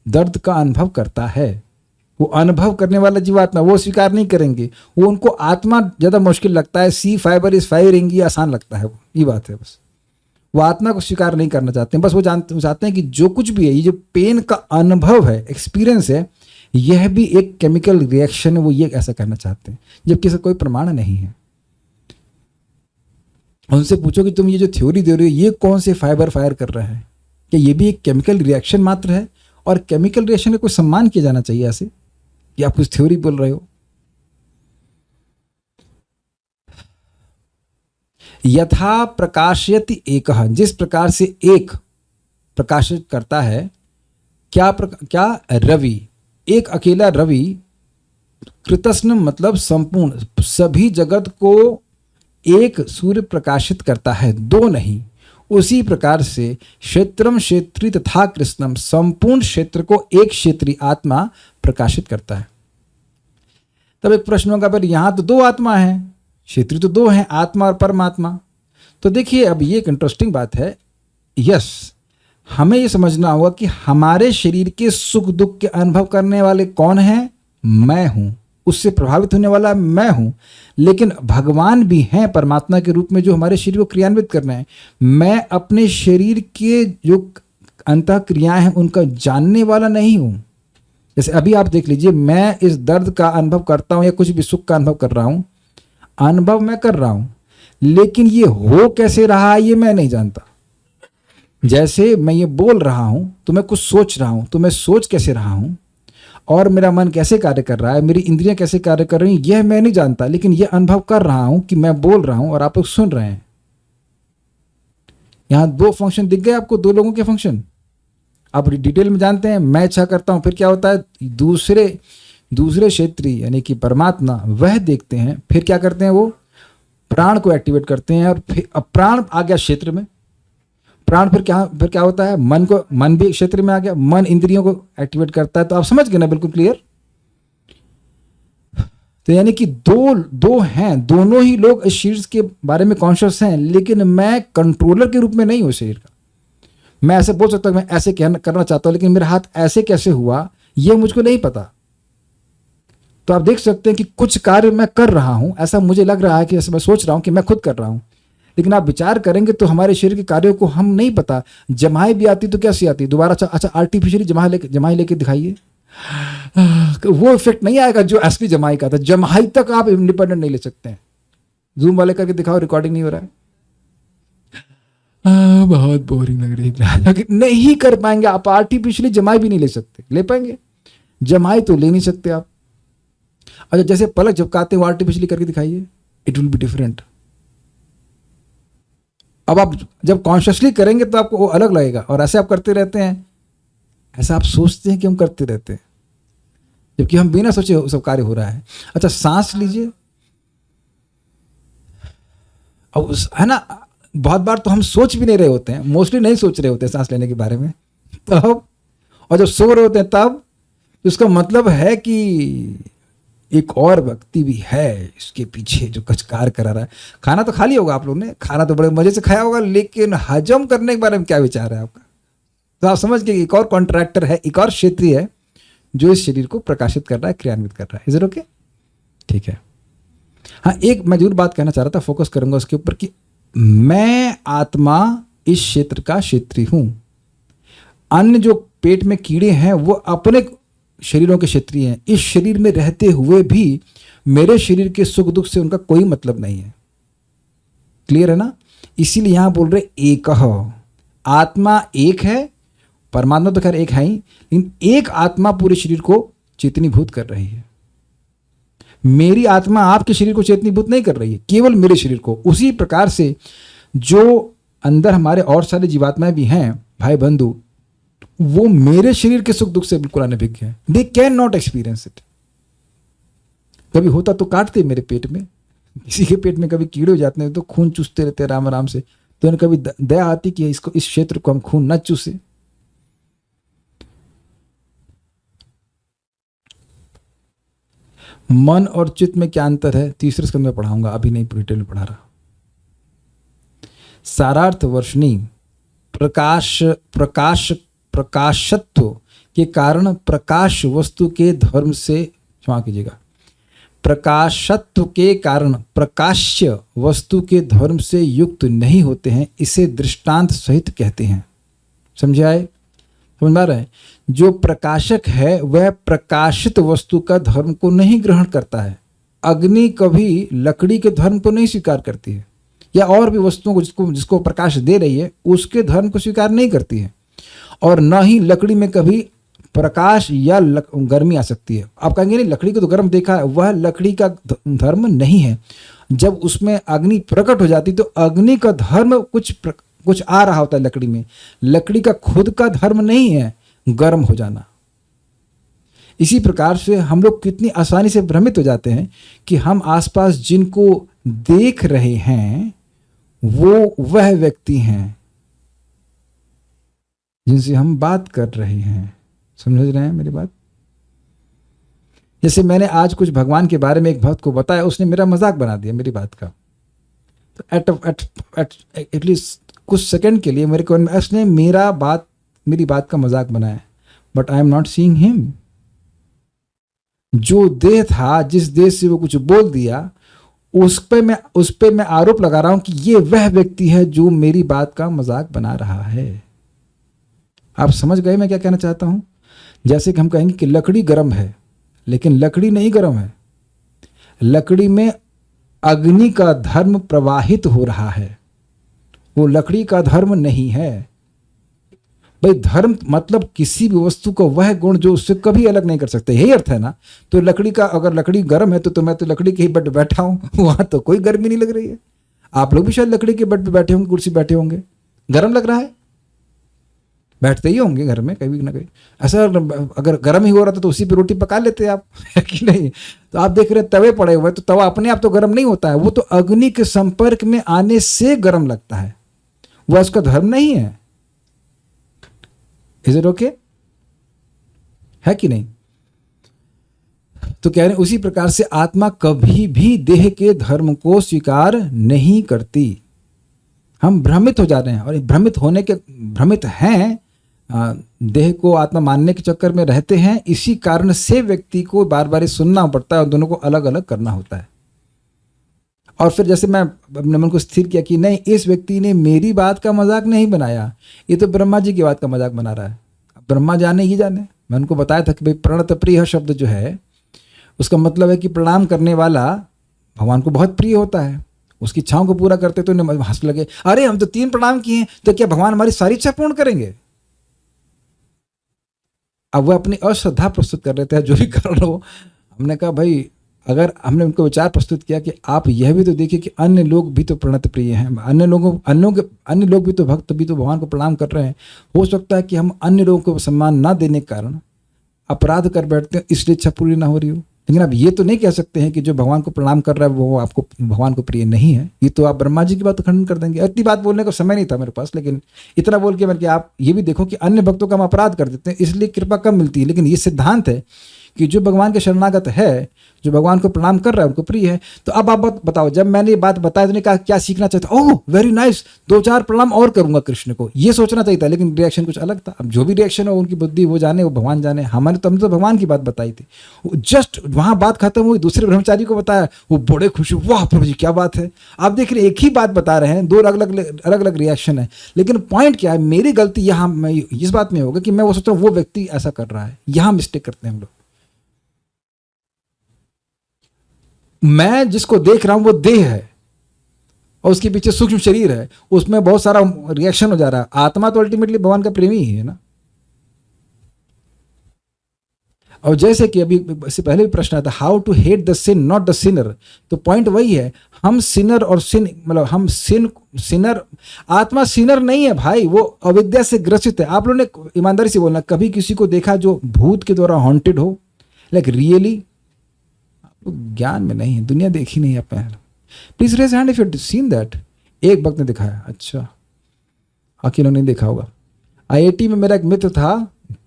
[SPEAKER 1] दर्द का अनुभव करता है, वो अनुभव करने वाला जीवात्मा, वो स्वीकार नहीं करेंगे, वो उनको आत्मा ज़्यादा मुश्किल लगता है। सी फाइबर इज फायरिंग, ये आसान लगता है, ये बात है। बस वो आत्मा को स्वीकार नहीं करना चाहते हैं। बस वो चाहते हैं कि जो कुछ भी है, ये जो पेन का अनुभव है, एक्सपीरियंस है, यह भी एक केमिकल रिएक्शन है, वो ये ऐसा करना चाहते हैं, जबकि इसका कोई प्रमाण नहीं है। उनसे पूछो कि तुम ये जो थ्योरी दे रहे हो, ये कौन से फाइबर फायर कर रहा है, क्या ये भी एक केमिकल रिएक्शन मात्र है? और केमिकल रिएक्शन का कोई सम्मान किया जाना चाहिए ऐसे कि आप कुछ थ्योरी बोल रहे हो। यथा प्रकाशयति एकः, जिस प्रकार से एक प्रकाशित करता है, क्या रवि, एक अकेला रवि, कृतस्न मतलब संपूर्ण, सभी जगत को एक सूर्य प्रकाशित करता है, दो नहीं। उसी प्रकार से क्षेत्रम क्षेत्री तथा कृष्णम, संपूर्ण क्षेत्र को एक क्षेत्री आत्मा प्रकाशित करता है। तब एक प्रश्न होगा, पर यहां तो दो आत्मा है, क्षेत्री तो दो हैं, आत्मा और परमात्मा। तो देखिए, अब ये एक इंटरेस्टिंग बात है। यस, हमें ये समझना होगा कि हमारे शरीर के सुख दुख के अनुभव करने वाले कौन हैं? मैं हूं, उससे प्रभावित होने वाला मैं हूं। लेकिन भगवान भी हैं परमात्मा के रूप में, जो हमारे शरीर को क्रियान्वित करना है। मैं अपने शरीर के जो अंतः क्रियाएं हैं उनका जानने वाला नहीं हूं। जैसे अभी आप देख लीजिए, मैं इस दर्द का अनुभव करता हूं या कुछ भी सुख का अनुभव कर रहा हूं, अनुभव मैं कर रहा हूं, लेकिन ये हो कैसे रहा है ये मैं नहीं जानता। जैसे मैं ये बोल रहा हूं तो मैं कुछ सोच रहा हूं, तो मैं सोच कैसे रहा हूं और मेरा मन कैसे कार्य कर रहा है, मेरी इंद्रियां कैसे कार्य कर रही हैं, यह मैं नहीं जानता, लेकिन यह अनुभव कर रहा हूं कि मैं बोल रहा हूं और आप लोग सुन रहे हैं। यहां दो फंक्शन दिख गए आपको, दो लोगों के फंक्शन। आप डिटेल में जानते हैं, मैं इच्छा करता हूं, फिर क्या होता है, दूसरे क्षेत्रीय यानी कि परमात्मा वह देखते हैं, फिर क्या करते हैं, वो प्राण को एक्टिवेट करते हैं, और फिर अब प्राण आ गया क्षेत्र में, प्राण फिर क्या होता है, मन भी क्षेत्र में आ गया, मन इंद्रियों को एक्टिवेट करता है। तो आप समझ गए ना, बिल्कुल क्लियर। तो यानी कि दो हैं, दोनों ही लोग इस शरीर के बारे में कॉन्शियस हैं, लेकिन मैं कंट्रोलर के रूप में नहीं हूं शरीर का। मैं ऐसे बोल सकता हूं मैं ऐसे करना चाहता हूं, लेकिन मेरा हाथ ऐसे कैसे हुआ यह मुझको नहीं पता। तो आप देख सकते हैं कि कुछ कार्य मैं कर रहा हूं, ऐसा मुझे लग रहा है कि ऐसा मैं सोच रहा हूं कि मैं खुद कर रहा हूं, लेकिन आप विचार करेंगे तो हमारे शरीर के कार्यों को हम नहीं पता। जमाई भी आती तो कैसी आती, दोबारा अच्छा आर्टिफिशियली जमाई लेके दिखाइए, वो इफेक्ट नहीं आएगा जो असली जमाई का था। जमाई तक आप इंडिपेंडेंट नहीं ले सकते हैं। जूम वाले करके दिखाओ, रिकॉर्डिंग नहीं हो रहा है। बहुत बोरिंग लग रही है, नहीं कर पाएंगे आप। आर्टिफिशियली जमाई भी नहीं ले सकते, ले पाएंगे जमाई तो ले नहीं सकते आप। अच्छा, जैसे पलक झपकाते हो आर्टिफिशियली करके दिखाइए, इट विल बी डिफरेंट। अब आप जब कॉन्शियसली करेंगे तो आपको वो अलग लगेगा, और ऐसे आप करते रहते हैं, ऐसा आप सोचते हैं कि हम करते रहते हैं, जबकि हम बिना सोचे सब कार्य हो रहा है। अच्छा, सांस लीजिए, अब है ना, बहुत बार तो हम सोच भी नहीं रहे होते हैं, मोस्टली नहीं सोच रहे होते हैं सांस लेने के बारे में तब, और जब सो रहे होते हैं तब, तो इसका मतलब है कि एक और व्यक्ति भी है इसके पीछे जो कुछ कार्य करा रहा है। खाना तो खा लिया होगा आप लोगों ने, खाना तो बड़े मजे से खाया होगा, लेकिन हजम करने के बारे में क्या विचार है आपका। तो आप समझ के एक और कॉन्ट्रैक्टर है, एक और क्षेत्रीय है जो इस शरीर को प्रकाशित कर रहा है, क्रियान्वित कर रहा है। Is it okay? ठीक है। हाँ, एक मैं जरूर बात कहना चाह रहा था, फोकस करूंगा उसके ऊपर, कि मैं आत्मा इस क्षेत्र का क्षेत्री हूं। अन्य जो पेट में कीड़े हैं वो अपने शरीरों के क्षेत्रीय हैं। इस शरीर में रहते हुए भी मेरे शरीर के सुख दुख से उनका कोई मतलब नहीं है। क्लियर है ना? इसीलिए यहां बोल रहे एक, आत्मा एक है, परमात्मा तो खैर एक है ही, लेकिन एक आत्मा पूरे शरीर को चेतनीभूत कर रही है। मेरी आत्मा आपके शरीर को चेतनीभूत नहीं कर रही है, केवल मेरे शरीर को। उसी प्रकार से जो अंदर हमारे और सारे जीवात्माएं भी हैं, भाई बंधु, वो मेरे शरीर के सुख दुख से बिल्कुल अनभिज्ञ है। They can not experience it. कभी होता तो काटते मेरे पेट में, किसी के पेट में कभी कीड़े हो जाते हैं तो खून चूसते रहते आराम आराम से, तो उन्हें कभी दया आती कि इसको, इस क्षेत्र को हम खून न चूसे। मन और चित्त में क्या अंतर है, तीसरे स्कंद में पढ़ाऊंगा, अभी नहीं डिटेल में पढ़ा रहा। सारार्थ वर्षणी, प्रकाशत्व के कारण प्रकाश वस्तु के धर्म से, क्षमा कीजिएगा, प्रकाशत्व के कारण प्रकाश्य वस्तु के धर्म से युक्त नहीं होते हैं, इसे दृष्टांत सहित कहते हैं। समझे आए? समझ में आ रहा है? जो प्रकाशक है वह प्रकाशित वस्तु का धर्म को नहीं ग्रहण करता है। अग्नि कभी लकड़ी के धर्म को नहीं स्वीकार करती है, या और भी वस्तुओं को जिसको प्रकाश दे रही है उसके धर्म को स्वीकार नहीं करती है, और न ही लकड़ी में कभी प्रकाश या गर्मी आ सकती है। आप कहेंगे नहीं, लकड़ी को तो गर्म देखा है, वह लकड़ी का धर्म नहीं है। जब उसमें अग्नि प्रकट हो जाती तो अग्नि का धर्म कुछ आ रहा होता है लकड़ी में। लकड़ी का खुद का धर्म नहीं है गर्म हो जाना। इसी प्रकार से हम लोग कितनी आसानी से भ्रमित हो जाते हैं कि हम आसपास जिनको देख रहे हैं वो वह व्यक्ति हैं जिनसे हम बात कर रहे हैं। समझ रहे हैं मेरी बात? जैसे मैंने आज कुछ भगवान के बारे में एक भक्त को बताया, उसने मेरा मजाक बना दिया मेरी बात का। तो एटलीस्ट कुछ सेकंड के लिए मेरे को उसने मेरी बात का मजाक बनाया, but I am not seeing him. जो देह था, जिस देह से वो कुछ बोल दिया, उस पे मैं आरोप लगा रहा हूं कि ये वह व्यक्ति है जो मेरी बात का मजाक बना रहा है। आप समझ गए मैं क्या कहना चाहता हूं? जैसे कि हम कहेंगे कि लकड़ी गर्म है, लेकिन लकड़ी नहीं गर्म है। लकड़ी में अग्नि का धर्म प्रवाहित हो रहा है, वो लकड़ी का धर्म नहीं है। भाई धर्म मतलब किसी भी वस्तु को वह गुण जो उससे कभी अलग नहीं कर सकते, यही अर्थ है ना। तो लकड़ी का, अगर लकड़ी गर्म है तो मैं तो लकड़ी के ही बेड पे बैठा हूं, वहां तो कोई गर्मी नहीं लग रही है। आप लोग भी शायद लकड़ी के बेड पे बैठे होंगे, कुर्सी बैठे होंगे, गर्म लग रहा है, बैठते ही होंगे घर में कभी ना कभी। ऐसा अगर गर्म ही हो रहा था तो उसी पे रोटी पका लेते आप, है कि नहीं। तो आप देख रहे तवे पड़े हुए, तो तवा अपने आप तो गर्म नहीं होता है, वो तो अग्नि के संपर्क में आने से गर्म लगता है, वह उसका धर्म नहीं है। इज इट ओके, है कि नहीं। तो कह रहे हैं उसी प्रकार से आत्मा कभी भी देह के धर्म को स्वीकार नहीं करती। हम भ्रमित हो जा रहे हैं, और भ्रमित हैं, देह को आत्मा मानने के चक्कर में रहते हैं। इसी कारण से व्यक्ति को बार बार सुनना पड़ता है और दोनों को अलग अलग करना होता है। और फिर जैसे मैं अपने मन को स्थिर किया कि नहीं, इस व्यक्ति ने मेरी बात का मजाक नहीं बनाया, ये तो ब्रह्मा जी की बात का मजाक बना रहा है। ब्रह्मा जाने ही जाने। मैं उनको बताया था कि भाई प्रणत प्रिय शब्द जो है उसका मतलब है कि प्रणाम करने वाला भगवान को बहुत प्रिय होता है, उसकी इच्छाओं को पूरा करते। तो उन्हें हंस लगे, अरे हम तो 3 प्रणाम किए हैं, तो क्या भगवान हमारी सारी इच्छा पूर्ण करेंगे। अब वह अपनी अश्रद्धा प्रस्तुत कर रहे थे, जो भी कारण हो। हमने कहा भाई, अगर हमने उनको विचार प्रस्तुत किया कि आप यह भी तो देखिए कि अन्य लोग भी तो प्रणत प्रिय हैं, अन्य लोग भी तो भक्त भी तो भगवान को प्रणाम कर रहे हैं। हो सकता है कि हम अन्य लोगों को सम्मान ना देने के कारण अपराध कर बैठते हैं, इसलिए इच्छा पूरी ना हो रही हो। लेकिन आप ये तो नहीं कह सकते हैं कि जो भगवान को प्रणाम कर रहा है वो आपको भगवान को प्रिय नहीं है। ये तो आप ब्रह्मा जी की बात खंडन कर देंगे। इतनी बात बोलने का समय नहीं था मेरे पास, लेकिन इतना बोल के मैंने कि आप ये भी देखो कि अन्य भक्तों का हम अपराध कर देते हैं, इसलिए कृपा कम मिलती है। लेकिन ये सिद्धांत है कि जो भगवान के शरणागत है, जो भगवान को प्रणाम कर रहा है, उनको प्रिय है। तो अब आप बताओ, जब मैंने ये बात बताया तो कहा क्या सीखना चाहता, ओह वेरी नाइस, 2-4 प्रणाम और करूंगा कृष्ण को, ये सोचना चाहिए था। लेकिन रिएक्शन कुछ अलग था। अब जो भी रिएक्शन हो उनकी बुद्धि, वो जाने, वो भगवान जाने। हमने तो भगवान की बात बताई थी, जस्ट वहां बात खत्म हुई, दूसरे ब्रह्मचारी को बताया, वो बड़े खुश हुए, वाह प्रभु जी क्या बात है। आप देख रहे एक ही बात बता रहे हैं, 2 अलग अलग रिएक्शन है। लेकिन पॉइंट क्या है, मेरी गलती यहाँ इस बात में होगा कि मैं वो सोच रहा हूँ वो व्यक्ति ऐसा कर रहा है। यहाँ मिस्टेक करते हैं हम लोग। मैं जिसको देख रहा हूं वो देह है और उसके पीछे सूक्ष्म शरीर है, उसमें बहुत सारा रिएक्शन हो जा रहा है। आत्मा तो अल्टीमेटली भगवान का प्रेमी ही है ना। और जैसे कि अभी इससे पहले भी प्रश्न आया था, how to hate the sin not the sinner. तो पॉइंट वही है, हम सिनर और सिन, मतलब हम सिनर, आत्मा सिनर नहीं है भाई, वो अविद्या से ग्रसित है। आप लोगों ने ईमानदारी से बोलना, कभी किसी को देखा जो भूत के द्वारा हॉन्टेड हो, लाइक रियली? ज्ञान में नहीं है, दुनिया देखी नहीं है आपने। Please raise hand if you seen that. एक वक्त ने दिखाया, अच्छा अकेले नहीं देखा होगा। आईआईटी में मेरा एक मित्र था,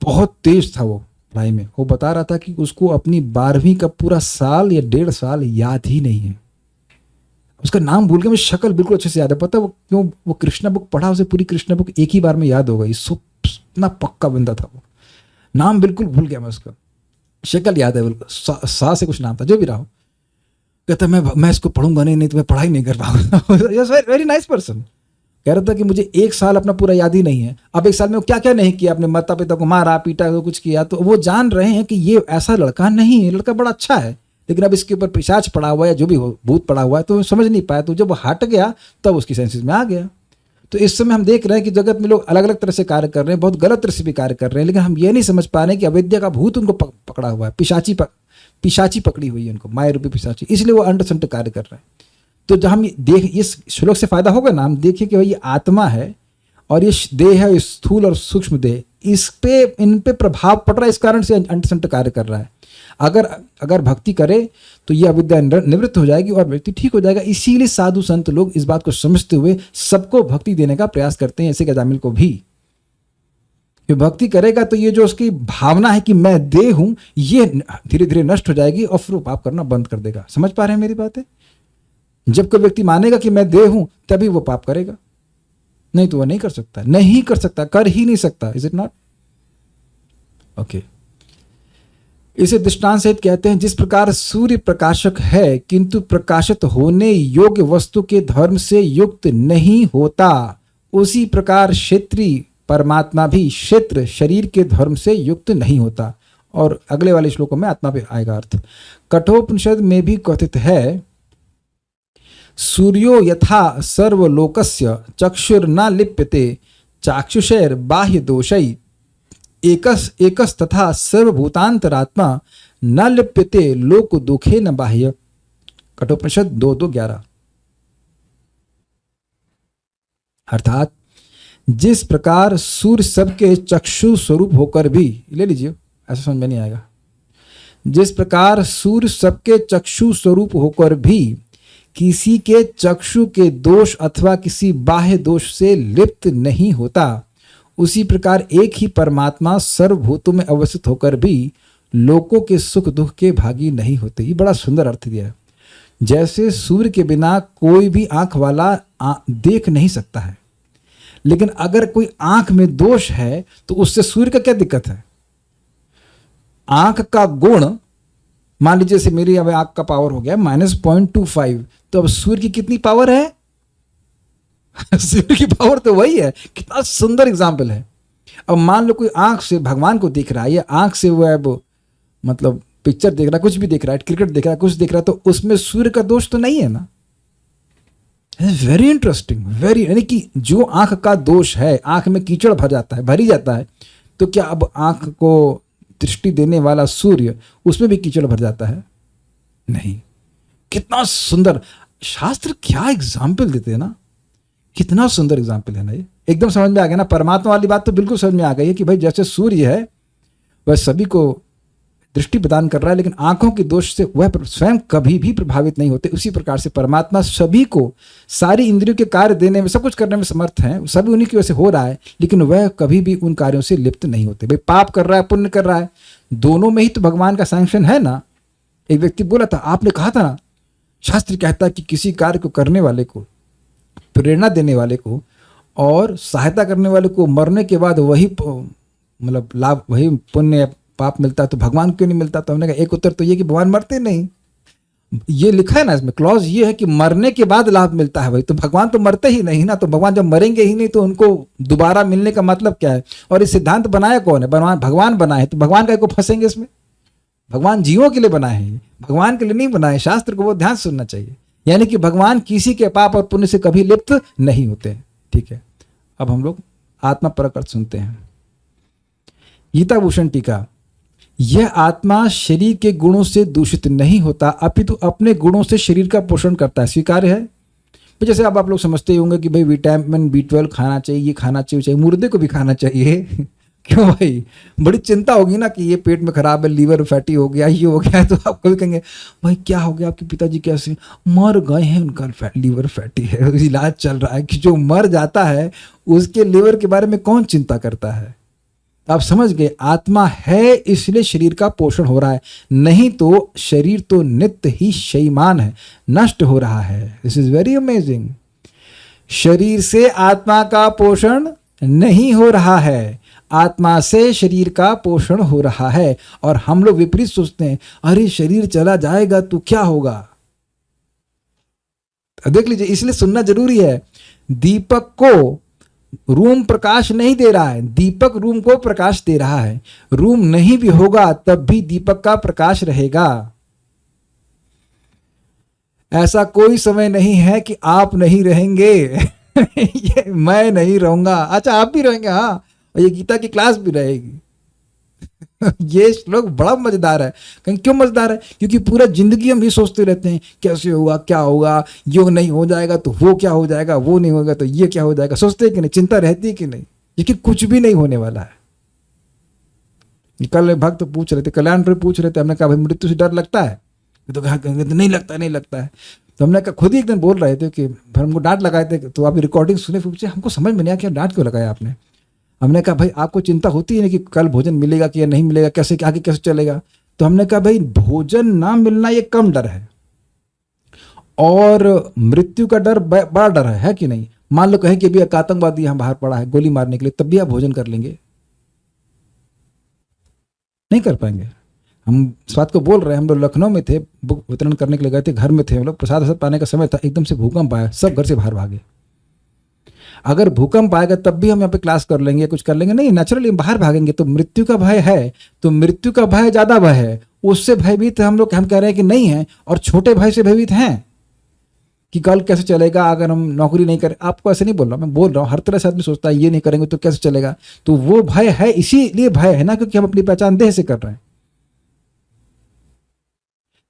[SPEAKER 1] बहुत तेज था वो पढ़ाई में। वो बता रहा था कि उसको अपनी 12वीं का पूरा साल या 1.5 साल याद ही नहीं है। उसका नाम भूल गया, मुझे शक्ल बिल्कुल अच्छे से याद है। पता वो क्यों? वो कृष्णा बुक पढ़ा, उसे पूरी कृष्णा बुक एक ही बार में याद हो गई। इतना पक्का बंदा था वो। नाम बिल्कुल भूल गया मैं उसका, शक्ल याद है बिल्कुल, सा से कुछ नाम था, जो भी रहा हो। कहता मैं इसको पढ़ूंगा नहीं तो मैं पढ़ाई नहीं कर पाऊंगा। Very nice person. कह रहा था कि मुझे 1 साल अपना पूरा याद ही नहीं है। अब 1 साल में वो क्या क्या नहीं किया, अपने माता पिता को मारा पीटा, तो कुछ किया। तो वो जान रहे हैं कि ये ऐसा लड़का नहीं है, लड़का बड़ा अच्छा है, लेकिन अब इसके ऊपर पिशाच पड़ा हुआ है, जो भी हो, भूत पड़ा हुआ है, तो समझ नहीं पाया। तो जब वो हट गया तब उसकी सेंसेस में आ गया। तो इस समय हम देख रहे हैं कि जगत में लोग अलग अलग तरह से कार्य कर रहे हैं, बहुत गलत तरह से भी कार्य कर रहे हैं, लेकिन हम ये नहीं समझ पा रहे हैं कि अविद्या का भूत उनको पकड़ा हुआ है, पिशाची पकड़ी हुई है उनको, माया रूपी पिशाची, इसलिए वो अंडसंट कार्य कर रहे हैं। तो जब हम देख, इस श्लोक से फायदा होगा ना, हम देखिए कि भाई ये आत्मा है और ये देह है, स्थूल और सूक्ष्म देह, इन पे प्रभाव पड़ रहा है, इस कारण से अंडसंट कार्य कर रहा है। अगर भक्ति करे तो यह अविद्या निवृत्त हो जाएगी और व्यक्ति ठीक हो जाएगा। इसीलिए साधु संत लोग इस बात को समझते हुए सबको भक्ति देने का प्रयास करते हैं, ऐसे गजामिल को भी। कि भक्ति करेगा तो ये जो उसकी भावना है कि मैं देह हूं, ये धीरे धीरे नष्ट हो जाएगी और फिर वो पाप करना बंद कर देगा। समझ पा रहे हैं मेरी बातें? जब कोई व्यक्ति मानेगा कि मैं देह हूं, तभी वो पाप करेगा, नहीं तो वो नहीं कर सकता, नहीं कर सकता, कर ही नहीं सकता। Is it not? ओके। इसे दृष्टांत सहित कहते हैं, जिस प्रकार सूर्य प्रकाशक है किंतु प्रकाशित होने योग्य वस्तु के धर्म से युक्त नहीं होता, उसी प्रकार क्षेत्रीय परमात्मा भी क्षेत्र शरीर के धर्म से युक्त नहीं होता। और अगले वाले श्लोकों में आत्मा पे आएगा अर्थ। कठोपनिषद में भी कथित है सूर्यो यथा सर्वलोकस्य चक्षुर्न लिप्यते चाक्षुषैर बाह्य दोषै एकस तथा सर्वभूतांतरात्मा न लिप्यते लोक दुखे न बाह्य। कठोपनिषद 2:2-11। अर्थात जिस प्रकार सूर्य सबके चक्षु स्वरूप होकर भी, ले लीजिए ऐसा समझ में नहीं आएगा, जिस प्रकार सूर्य सबके चक्षु स्वरूप होकर भी किसी के चक्षु के दोष अथवा किसी बाह्य दोष से लिप्त नहीं होता, उसी प्रकार एक ही परमात्मा सर्वभूतों में अवस्थित होकर भी लोकों के सुख दुख के भागी नहीं होते। ये बड़ा सुंदर अर्थ दिया है। जैसे सूर्य के बिना कोई भी आंख वाला देख नहीं सकता है, लेकिन अगर कोई आंख में दोष है तो उससे सूर्य का क्या दिक्कत है? आंख का गुण, मान लीजिए से मेरी अब आंख का पावर हो गया -0.25, तो अब सूर्य की कितनी पावर है? सूर्य की पावर तो वही है। कितना सुंदर एग्जाम्पल है। अब मान लो कोई आंख से भगवान को देख रहा है, या आंख से वो अब मतलब पिक्चर देख रहा है, कुछ भी देख रहा है, क्रिकेट देख रहा है, कुछ देख रहा है, तो उसमें सूर्य का दोष तो नहीं है ना। वेरी इंटरेस्टिंग, वेरी, यानी कि जो आंख का दोष है, आंख में कीचड़ भर जाता है, भरी जाता है, तो क्या अब आंख को दृष्टि देने वाला सूर्य उसमें भी कीचड़ भर जाता है? नहीं। कितना सुंदर शास्त्र, क्या एग्जाम्पल देते हैं ना, कितना सुंदर एग्जाम्पल है ना। ये एकदम समझ में आ गया ना। परमात्मा वाली बात तो बिल्कुल समझ में आ गई है कि भाई जैसे सूर्य है वह सभी को दृष्टि प्रदान कर रहा है, लेकिन आंखों के दोष से वह स्वयं कभी भी प्रभावित नहीं होते। उसी प्रकार से परमात्मा सभी को सारी इंद्रियों के कार्य देने में, सब कुछ करने में समर्थ है, सभी उन्हीं की वजह से हो रहा है, लेकिन वह कभी भी उन कार्यों से लिप्त नहीं होते। भाई पाप कर रहा है, पुण्य कर रहा है, दोनों में ही तो भगवान का सैंक्शन है ना। एक व्यक्ति बोला था, आपने कहा था ना, शास्त्र कहता है कि किसी कार्य को करने वाले को, प्रेरणा देने वाले को और सहायता करने वाले को मरने के बाद वही मतलब लाभ, वही पुण्य पाप मिलता है, तो भगवान क्यों नहीं मिलता? तो हमने कहा एक उत्तर तो ये कि भगवान मरते नहीं। ये लिखा है ना इसमें, क्लॉज ये है कि मरने के बाद लाभ मिलता है। भाई तो भगवान तो मरते ही नहीं ना, तो भगवान जब मरेंगे ही नहीं तो उनको दोबारा मिलने का मतलब क्या है? और ये सिद्धांत बनाया कौन है? भगवान बनाए, तो भगवान का को फंसेंगे इसमें? भगवान जीवों के लिए बनाए हैं, भगवान के लिए नहीं बनाए। शास्त्र को वो ध्यान सुनना चाहिए। यानी कि भगवान किसी के पाप और पुण्य से कभी लिप्त नहीं होते। ठीक है, अब हम लोग आत्मा परक अर्थ सुनते हैं। गीता भूषण टीका, यह आत्मा शरीर के गुणों से दूषित नहीं होता, अपितु अपने गुणों से शरीर का पोषण करता है। स्वीकार्य है। तो जैसे अब आप लोग समझते होंगे कि भाई विटामिन B12 खाना चाहिए, ये खाना चाहिए, मुर्दे को भी खाना चाहिए। क्यों भाई? बड़ी चिंता होगी ना कि ये पेट में खराब है, लीवर फैटी हो गया, ये हो गया, तो आप कभी कहेंगे भाई क्या हो गया, आपके पिताजी कैसे? मर गए हैं, उनका लीवर फैटी है, इलाज चल रहा है। कि जो मर जाता है उसके लीवर के बारे में कौन चिंता करता है? आप समझ गए, आत्मा है इसलिए शरीर का पोषण हो रहा है, नहीं तो शरीर तो नित्य ही क्षयमान है, नष्ट हो रहा है। This is very amazing. शरीर से आत्मा का पोषण नहीं हो रहा है, आत्मा से शरीर का पोषण हो रहा है। और हम लोग विपरीत सोचते हैं, अरे शरीर चला जाएगा तो क्या होगा? देख लीजिए, इसलिए सुनना जरूरी है। दीपक को रूम प्रकाश नहीं दे रहा है, दीपक रूम को प्रकाश दे रहा है। रूम नहीं भी होगा तब भी दीपक का प्रकाश रहेगा। ऐसा कोई समय नहीं है कि आप नहीं रहेंगे। ये मैं नहीं रहूंगा, अच्छा आप भी रहेंगे, हाँ, और ये गीता की क्लास भी रहेगी। ये श्लोक बड़ा मजेदार है। कहीं क्यों मजेदार है? क्योंकि पूरा जिंदगी हम ये सोचते रहते हैं कैसे होगा, क्या होगा, ये नहीं हो जाएगा तो वो क्या हो जाएगा, वो नहीं होगा तो ये क्या हो जाएगा। सोचते हैं कि नहीं? चिंता रहती है कि नहीं? लेकिन कुछ भी नहीं होने वाला है। कल भक्त पूछ रहे थे, कल्याणपुर पूछ रहे थे, हमने कहा भाई मृत्यु से डर लगता है? तो नहीं लगता, नहीं लगता है। तो हमने कहा, खुद ही एक दिन बोल रहे थे कि हमको डांट लगाए थे, तो आप रिकॉर्डिंग सुने, पूछे हमको समझ में नहीं आया कि डांट क्यों लगाया आपने। हमने कहा भाई आपको चिंता होती है ना कि कल भोजन मिलेगा कि या नहीं मिलेगा, कैसे आगे कैसे चलेगा। तो हमने कहा भाई भोजन ना मिलना ये कम डर है, और मृत्यु का डर बड़ा डर है कि नहीं? मान लो कहें कि अभी एक आतंकवादी यहां बाहर पड़ा है गोली मारने के लिए, तब भी आप भोजन कर लेंगे? नहीं कर पाएंगे। हम इस बात को बोल रहे हैं, हम लोग लखनऊ में थे, बुक वितरण करने के लिए गए थे, घर में थे हम लोग, प्रसाद पाने का समय था, एकदम से भूकंप आया, सब घर से बाहर भागे। अगर भूकंप आएगा तब भी हम यहाँ पे क्लास कर लेंगे, कुछ कर लेंगे? नहीं, नेचुरली हम बाहर भागेंगे। तो मृत्यु का भय है, तो मृत्यु का भय ज्यादा भय है, उससे भयभीत हम लोग, हम कह रहे हैं कि नहीं है, और छोटे भय से भयभीत हैं कि कल कैसे चलेगा अगर हम नौकरी नहीं करें। आपको ऐसे नहीं बोल रहा, मैं बोल रहा हूँ हर तरह से आदमी सोचता है ये नहीं करेंगे तो कैसे चलेगा। तो वो भय है, इसीलिए भय है ना, क्योंकि हम अपनी पहचान देह से कर रहे हैं।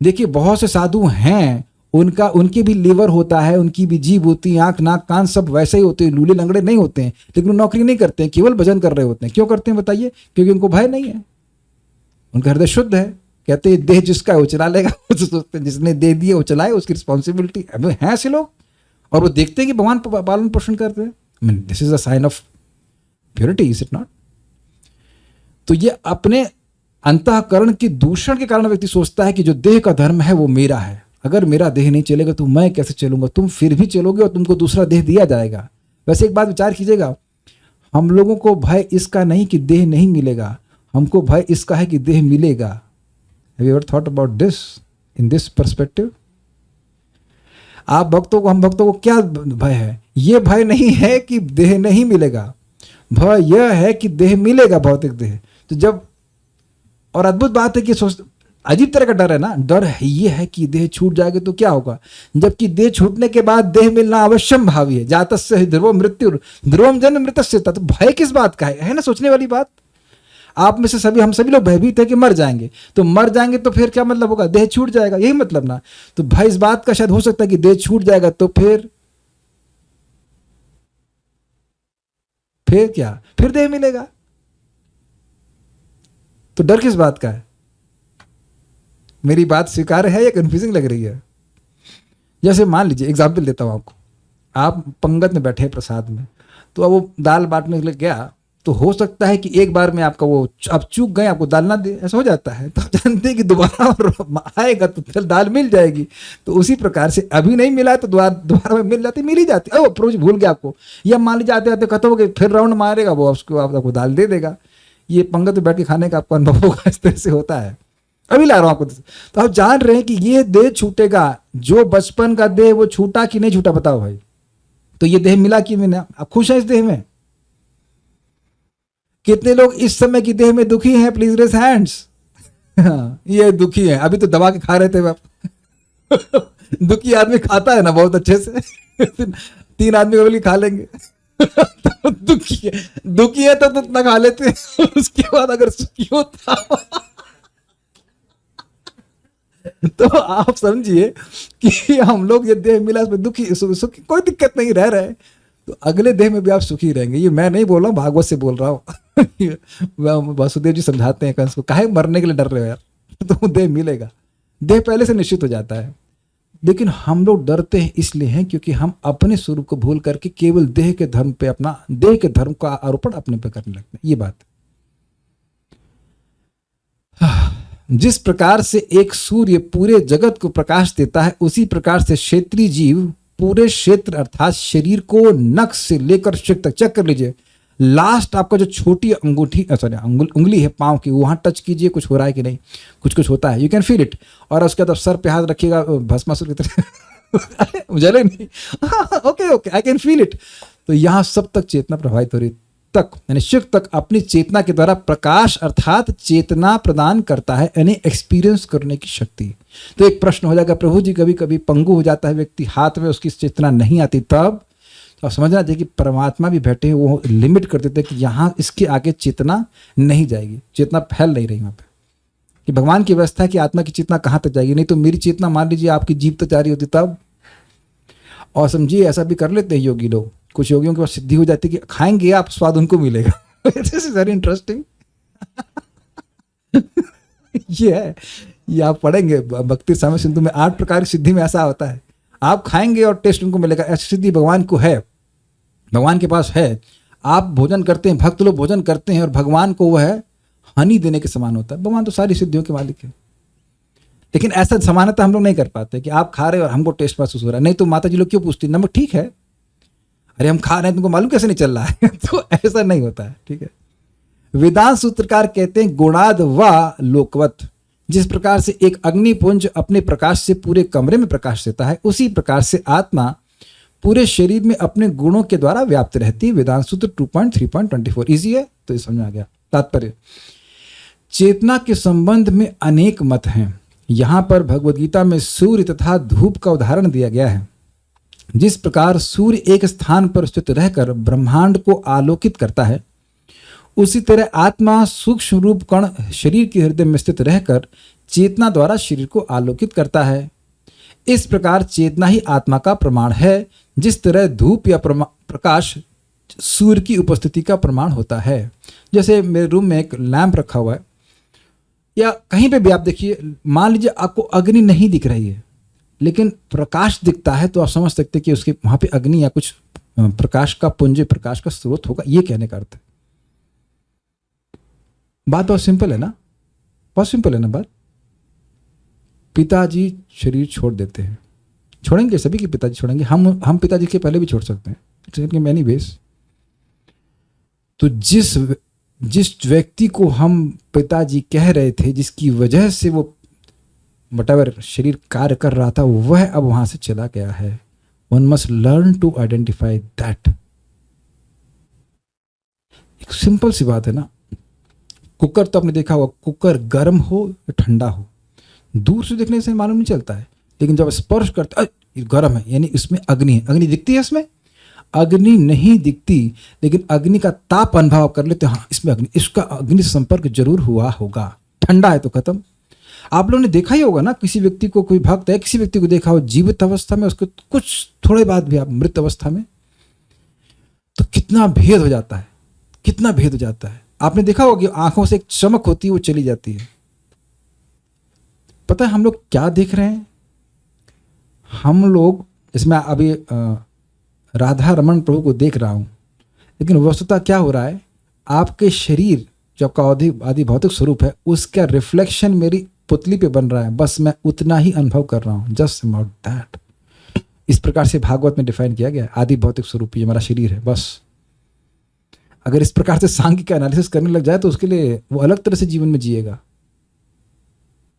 [SPEAKER 1] देखिए बहुत से साधु हैं, उनके भी लीवर होता है, उनकी भी जीभ होती है, आंख नाक कान सब वैसे ही होते हैं, लूले लंगड़े नहीं होते हैं, लेकिन वो नौकरी नहीं करते हैं, केवल भजन कर रहे होते हैं। क्यों करते हैं बताइए? क्योंकि उनको भय नहीं है, उनका हृदय शुद्ध है। कहते हैं देह जिसका है वो चला लेगा। वो तो सोचते हैं जिसने दे दिए वो चलाए, उसकी रिस्पॉन्सिबिलिटी। अब हैं ऐसे लोग, और वो देखते हैं कि भगवान पालन पोषण करते हैं। I mean this is a sign of purity, is it not? तो ये अपने अंतःकरण के दूषण के कारण व्यक्ति सोचता है कि जो देह का धर्म है वो मेरा है, अगर मेरा देह नहीं चलेगा तो मैं कैसे चलूंगा। तुम फिर भी चलोगे और तुमको दूसरा देह दिया जाएगा। वैसे एक बात विचार कीजिएगा, हम लोगों को भय इसका नहीं कि देह नहीं मिलेगा, हमको भय इसका है कि देह मिलेगा। Have you ever thought about this in this perspective? आप भक्तों को, हम भक्तों को क्या भय है? ये भय नहीं है कि देह नहीं मिलेगा, भय यह है कि देह मिलेगा, भौतिक देह। तो जब, और अद्भुत बात है कि अजीब तरह का डर है ना, डर है ये है कि देह छूट जाएगा तो क्या होगा, जबकि देह छूटने के बाद देह मिलना अवश्यम भावी है। जातस्य हि ध्रुवो मृत्यु ध्रुवम जन्म मृतस्य। तो भय किस बात का है ना, सोचने वाली बात। आप में से सभी, हम सभी लोग भयभीत है कि मर जाएंगे, तो मर जाएंगे तो फिर क्या मतलब होगा? देह छूट जाएगा, यही मतलब ना। तो भय इस बात का शायद हो सकता है कि देह छूट जाएगा तो फिर क्या, फिर देह मिलेगा। तो डर किस बात का है? मेरी बात स्वीकार है या कंफ्यूजिंग लग रही है? जैसे मान लीजिए, एग्जाम्पल देता हूं आपको, आप पंगत में बैठे हैं प्रसाद में, तो अब वो दाल बांटने के लिए गया, तो हो सकता है कि एक बार में आपका वो आप चूक गए, आपको दाल ना दे, ऐसा हो जाता है। तो आप जानते हैं कि दोबारा आएगा तो फिर दाल मिल जाएगी। तो उसी प्रकार से अभी नहीं मिला तो दोबारा में मिल जाती, मिल ही जाती। ओ अप्रोच भूल गया आपको, या मान लीजिए आते आते खत्म हो गए, फिर राउंड मारेगा वो, उसको आपको दाल दे देगा। ये पंगत में बैठ के खाने का आपको अनुभव होगा, इस तरह से होता है। अभी ला रहा हूं आपको। तो आप जान रहे हैं कि ये देह छूटेगा, जो बचपन का देह वो छूटा कि नहीं छूटा, बताओ भाई। तो ये देह मिला कि नहीं? आप खुश हैं इस देह में? कितने लोग इस समय की देह में दुखी हैं? Please raise hands. ये दुखी है, अभी तो दबा के खा रहे थे आप। दुखी आदमी खाता है ना बहुत अच्छे से। 3 आदमी को बोली खा लेंगे। तो दुखी है तो इतना खा लेते हैं। उसके बाद अगर सुखी होता तो आप समझिए कि हम लोग ये देह मिला इसमें दुखी सुखी कोई दिक्कत नहीं रह रहे, तो अगले देह में भी आप सुखी रहेंगे। ये मैं नहीं बोल रहा हूँ, भागवत से बोल रहा हूँ। वासुदेव जी समझाते हैं कंस को, काहे मरने के लिए डर रहे हो यार, तो देह मिलेगा। देह पहले से निश्चित हो जाता है, लेकिन हम लोग डरते हैं इसलिए हैं क्योंकि हम अपने स्वरूप को भूल करके केवल देह के धर्म पे, अपना देह के धर्म का आरोपण अपने पे करने लगते हैं। ये बात, जिस प्रकार से एक सूर्य पूरे जगत को प्रकाश देता है, उसी प्रकार से क्षेत्रीय जीव पूरे क्षेत्र अर्थात शरीर को नख से लेकर शिर तक, चेक कर लीजिए, लास्ट आपका जो छोटी अंगूठी उंगली है पांव की, वहां टच कीजिए, कुछ हो रहा है कि नहीं? कुछ होता है, यू कैन फील इट। और उसके बाद सर पे हाथ रखिएगा भस्मासुर की तरह। जले नहीं, okay I can feel it. तो यहां सब तक चेतना प्रभावित हो रही, तक यानी शिव तक अपनी चेतना के द्वारा प्रकाश अर्थात चेतना प्रदान करता है, यानी एक्सपीरियंस करने की शक्ति। तो एक प्रश्न हो जाएगा, प्रभु जी कभी कभी पंगु हो जाता है व्यक्ति, हाथ में उसकी चेतना नहीं आती, तब तो समझना चाहिए कि परमात्मा भी बैठे हैं, वो लिमिट कर देते हैं कि यहाँ इसके आगे चेतना नहीं जाएगी, चेतना फैल नहीं रही वहाँ पे। कि भगवान की व्यवस्था है कि आत्मा की चेतना कहाँ तक जाएगी। नहीं तो मेरी चेतना मान लीजिए आपकी जीभ तक जा रही होती तब। और समझिए ऐसा भी कर लेते हैं योगी लोग, कुछ योगियों के पास सिद्धि हो जाती है कि खाएंगे आप, स्वाद उनको मिलेगा। This is very interesting. ये है, ये आप पढ़ेंगे भक्ति साम्य सिंधु में, 8 प्रकार की सिद्धि में ऐसा होता है। आप खाएंगे और टेस्ट उनको मिलेगा। ऐसी सिद्धि भगवान को है, भगवान के पास है। आप भोजन करते हैं, भक्त लोग भोजन करते हैं और भगवान को वह हानि देने के समान होता है। भगवान तो सारी सिद्धियों के मालिक है, लेकिन ऐसा समानता हम लोग नहीं कर पाते कि आप खा रहे हो और हमको टेस्ट महसूस हो रहा है। नहीं तो माता जी लोग क्यों पूछती नमक ठीक है, अरे हम खा रहे हैं तुमको मालूम कैसे नहीं चल रहा है। तो ऐसा नहीं होता है, ठीक है। वेदांत सूत्रकार कहते हैं गुणाद व लोकवत, जिस प्रकार से एक अग्निपुंज अपने प्रकाश से पूरे कमरे में प्रकाश देता है, उसी प्रकार से आत्मा पूरे शरीर में अपने गुणों के द्वारा व्याप्त रहती है। वेदांत सूत्र 2.3.24 इजी है, तो ये समझ आ गया। तात्पर्य, चेतना के संबंध में अनेक मत हैं। यहां पर भगवद गीता में सूर्य तथा धूप का उदाहरण दिया गया है। जिस प्रकार सूर्य एक स्थान पर स्थित रहकर ब्रह्मांड को आलोकित करता है, उसी तरह आत्मा सूक्ष्म रूप कण शरीर के हृदय में स्थित रहकर चेतना द्वारा शरीर को आलोकित करता है। इस प्रकार चेतना ही आत्मा का प्रमाण है, जिस तरह धूप या प्रकाश सूर्य की उपस्थिति का प्रमाण होता है। जैसे मेरे रूम में एक लैंप रखा हुआ है, या कहीं पे भी आप देखिए, मान लीजिए आपको अग्नि नहीं दिख रही है लेकिन प्रकाश दिखता है, तो आप समझ सकते हैं कि उसके वहां पे अग्नि या कुछ प्रकाश का पुंज, प्रकाश का स्रोत होगा। ये कहने का अर्थ है। बात बहुत सिंपल है ना, बहुत सिंपल है ना बात। पिताजी शरीर छोड़ देते हैं, छोड़ेंगे, सभी के पिताजी छोड़ेंगे, हम पिताजी के पहले भी छोड़ सकते हैं, इट्स इन मैनी वेज। तो जिस व्यक्ति को हम पिताजी कह रहे थे, जिसकी वजह से वो वटेवर शरीर कार्य कर रहा था, वह अब वहां से चला गया है। One must learn to identify that. एक सिंपल सी बात है ना। कुकर तो आपने देखा होगा, कुकर गर्म हो या ठंडा हो, दूर से देखने से मालूम नहीं चलता है, लेकिन जब स्पर्श करते ये गर्म है, यानी इसमें अग्नि है। अग्नि दिखती है इसमें? अग्नि नहीं दिखती, लेकिन अग्नि का ताप अनुभव कर लेते, हाँ इसमें अग्नि, इसका अग्नि संपर्क जरूर हुआ होगा। ठंडा है तो खत्म। आप लोगों ने देखा ही होगा ना, किसी व्यक्ति को, कोई भक्त है, किसी व्यक्ति को देखा हो जीवित अवस्था में, उसको कुछ थोड़े बाद भी आप मृत अवस्था में, तो कितना भेद हो जाता है, कितना भेद हो जाता है। आपने देखा होगा कि आंखों से एक चमक होती है, वो चली जाती है। पता है हम लोग क्या देख रहे हैं? हम लोग इसमें अभी राधा रमन प्रभु को देख रहा हूं, लेकिन वस्तुतः क्या हो रहा है, आपके शरीर जो आपका आदि भौतिक स्वरूप है, उसका रिफ्लेक्शन मेरी पुतली पे बन रहा है। बस मैं उतना ही अनुभव कर रहा हूं, जस्ट अबाउट दैट। इस प्रकार से भागवत में डिफाइन किया गया है, आदि भौतिक स्वरूप ये हमारा शरीर है। बस अगर इस प्रकार से सांख्य का एनालिसिस करने लग जाए, तो उसके लिए वो अलग तरह से जीवन में जिएगा,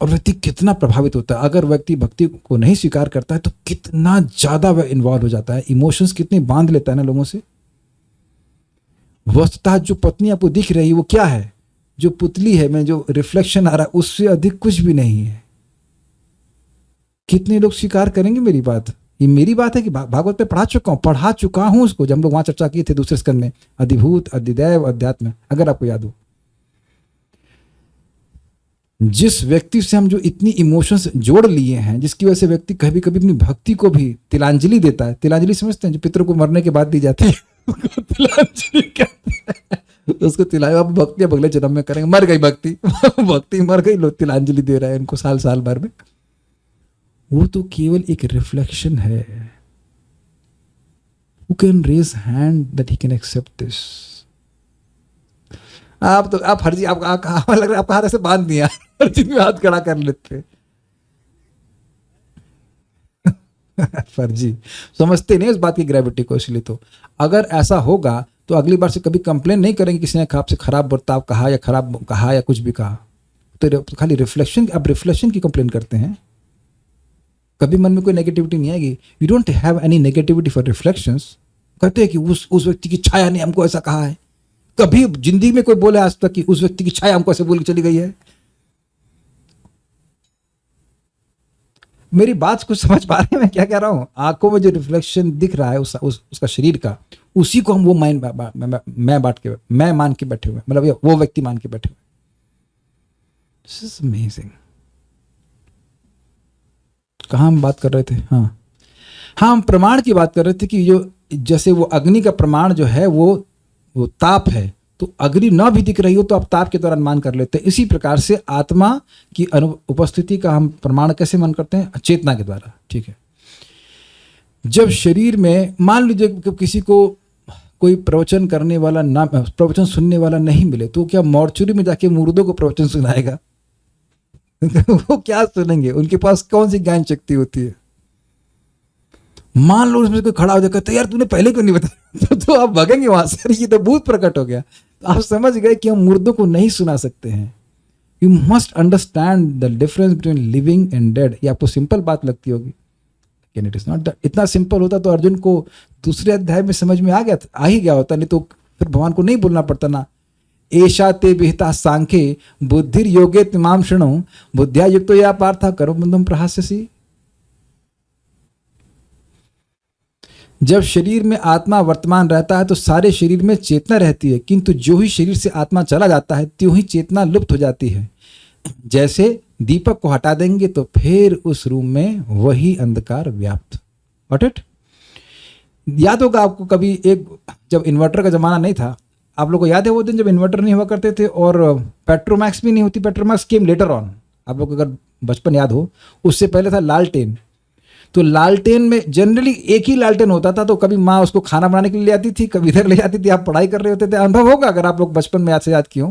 [SPEAKER 1] और व्यक्ति कितना प्रभावित होता है। अगर व्यक्ति भक्ति को नहीं स्वीकार करता है, तो कितना ज्यादा वह इन्वॉल्व हो जाता है, इमोशंस कितने बांध लेता है ना लोगों से। वस्तुतः जो पत्नी आपको दिख रही है, वो क्या है? जो पुतली है, में जो रिफ्लेक्शन आ रहा है, उससे अधिक कुछ भी नहीं है। कितने लोग स्वीकार करेंगे मेरी बात? ये मेरी बात है कि भागवत में पढ़ा चुका हूं उसको, जब हम लोग वहां चर्चा किए थे दूसरे स्कंद में, अधिभूत, अधिदैव, अध्यात्म, अगर आपको याद हो। जिस व्यक्ति से हम जो इतनी इमोशंस जोड़ लिए हैं, जिसकी वजह से व्यक्ति कभी कभी अपनी भक्ति को भी तिलांजलि देता है। तिलांजलि समझते हैं, जो पितरों को मरने के बाद दी जाती है, तिलांजलि कहते हैं। उसको तिलायो, आप भक्ति अगले जन्म में करेंगे। मर गई भक्ति, भक्ति मर गई, लोग तिलांजलि दे रहे हैं इनको साल भर में। वो तो केवल एक रिफ्लेक्शन है। Who can raise hand that he can accept this? आप फर्जी, आप लग रहा है आपका हाथ ऐसे बांध दिया, फर्जी में हाथ खड़ा कर लेते। फर्जी समझते नहीं उस बात की ग्रेविटी को। इसलिए तो अगर ऐसा होगा तो अगली बार से कभी कंप्लेन नहीं करेंगे किसी ने आपसे खराब बर्ताव कहा या खराब कहा या कुछ भी कहा। तो खाली रिफ्लेक्शन, अब रिफ्लेक्शन की कंप्लेन करते हैं, कभी मन में कोई नेगेटिविटी नहीं आएगी। You don't have any negativity for reflections. कहते हैं कि उस व्यक्ति की छाया ने हमको ऐसा कहा है। कभी जिंदगी में कोई बोले आज तक कि उस व्यक्ति की छाया हमको ऐसे बोल के चली गई है? मेरी बात को समझ पा रहे हैं मैं क्या कह रहा हूं? आंखों में जो रिफ्लेक्शन दिख रहा है उसका शरीर का, उसी को हम वो मैं मान के बैठे हुए, मतलब वो व्यक्ति मान के बैठे हुए। This is amazing. कहाँ हम बात कर रहे थे? हाँ, हम प्रमाण की बात कर रहे थे कि जो जैसे वो अग्नि का प्रमाण जो है वो ताप है, तो अग्नि न भी दिख रही हो तो आप ताप के द्वारा अनुमान कर लेते हैं। इसी प्रकार से आत्मा की उपस्थिति का हम प्रमाण कैसे मान करते हैं? चेतना के द्वारा। ठीक है। जब शरीर में मान लीजिए किसी को कोई प्रवचन करने वाला ना, प्रवचन सुनने वाला नहीं मिले, तो क्या मॉर्चुरी में जाके मुर्दों को प्रवचन सुनाएगा? वो क्या सुनेंगे? उनके पास कौन सी ज्ञान शक्ति होती है? मान लो उसमें कोई खड़ा हो जाए, कहते यार तूने पहले क्यों नहीं बताया? तो आप भागेंगे वहां से, ये तो भूत प्रकट हो गया। तो आप समझ गए कि हम मुर्दों को नहीं सुना सकते हैं। You must understand the difference between living and dead. ये आपको सिंपल बात लगती होगी, लेकिन इट इज नॉट दैट। इतना सिंपल होता तो अर्जुन को दूसरे अध्याय में समझ में आ ही गया होता, नहीं तो फिर भगवान को नहीं बोलना पड़ता ना। एषा ते विहिता सांख्ये बुद्धिर योगे तिमाम शृणु बुद्धिया युक्तो या पार्था करो बंधुम प्रहास्यसि। जब शरीर में आत्मा वर्तमान रहता है तो सारे शरीर में चेतना रहती है, किंतु जो ही शरीर से आत्मा चला जाता है त्यों ही चेतना लुप्त हो जाती है। जैसे दीपक को हटा देंगे तो फिर उस रूम में वही अंधकार व्याप्त। Got it? याद होगा आपको कभी, एक जब इन्वर्टर का जमाना नहीं था, आप लोग को याद है वो दिन जब इन्वर्टर नहीं हुआ करते थे और पेट्रोमैक्स भी नहीं होती, पेट्रोमैक्स केम लेटर ऑन। आप लोग को अगर बचपन याद हो, उससे पहले था लालटेन। तो लालटेन में जनरली एक ही लालटेन होता था, तो कभी माँ उसको खाना बनाने के लिए ले आती थी, कभी इधर ले जाती थी, आप पढ़ाई कर रहे होते थे। अनुभव होगा अगर आप लोग बचपन में याद किए हो।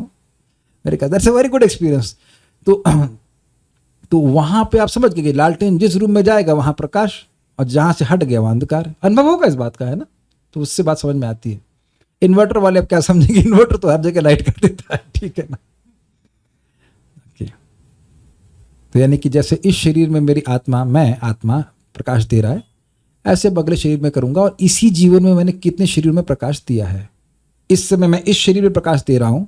[SPEAKER 1] मेरे का that's a very good experience. तो वहां पे आप समझ गए कि लालटेन जिस रूम में जाएगा वहां प्रकाश, और जहां से हट गया वहां अंधकार। अनुभव होगा इस बात का, है ना? तो उससे बात समझ में आती है। इन्वर्टर वाले अब क्या समझेंगे, इन्वर्टर तो हर जगह लाइट कर देता है, ठीक है ना? तो यानी कि जैसे इस शरीर में मेरी आत्मा, मैं आत्मा प्रकाश दे रहा है, ऐसे अगले शरीर में करूंगा। और इसी जीवन में मैंने कितने शरीर में प्रकाश दिया है। इस समय मैं इस शरीर में प्रकाश दे रहा हूं।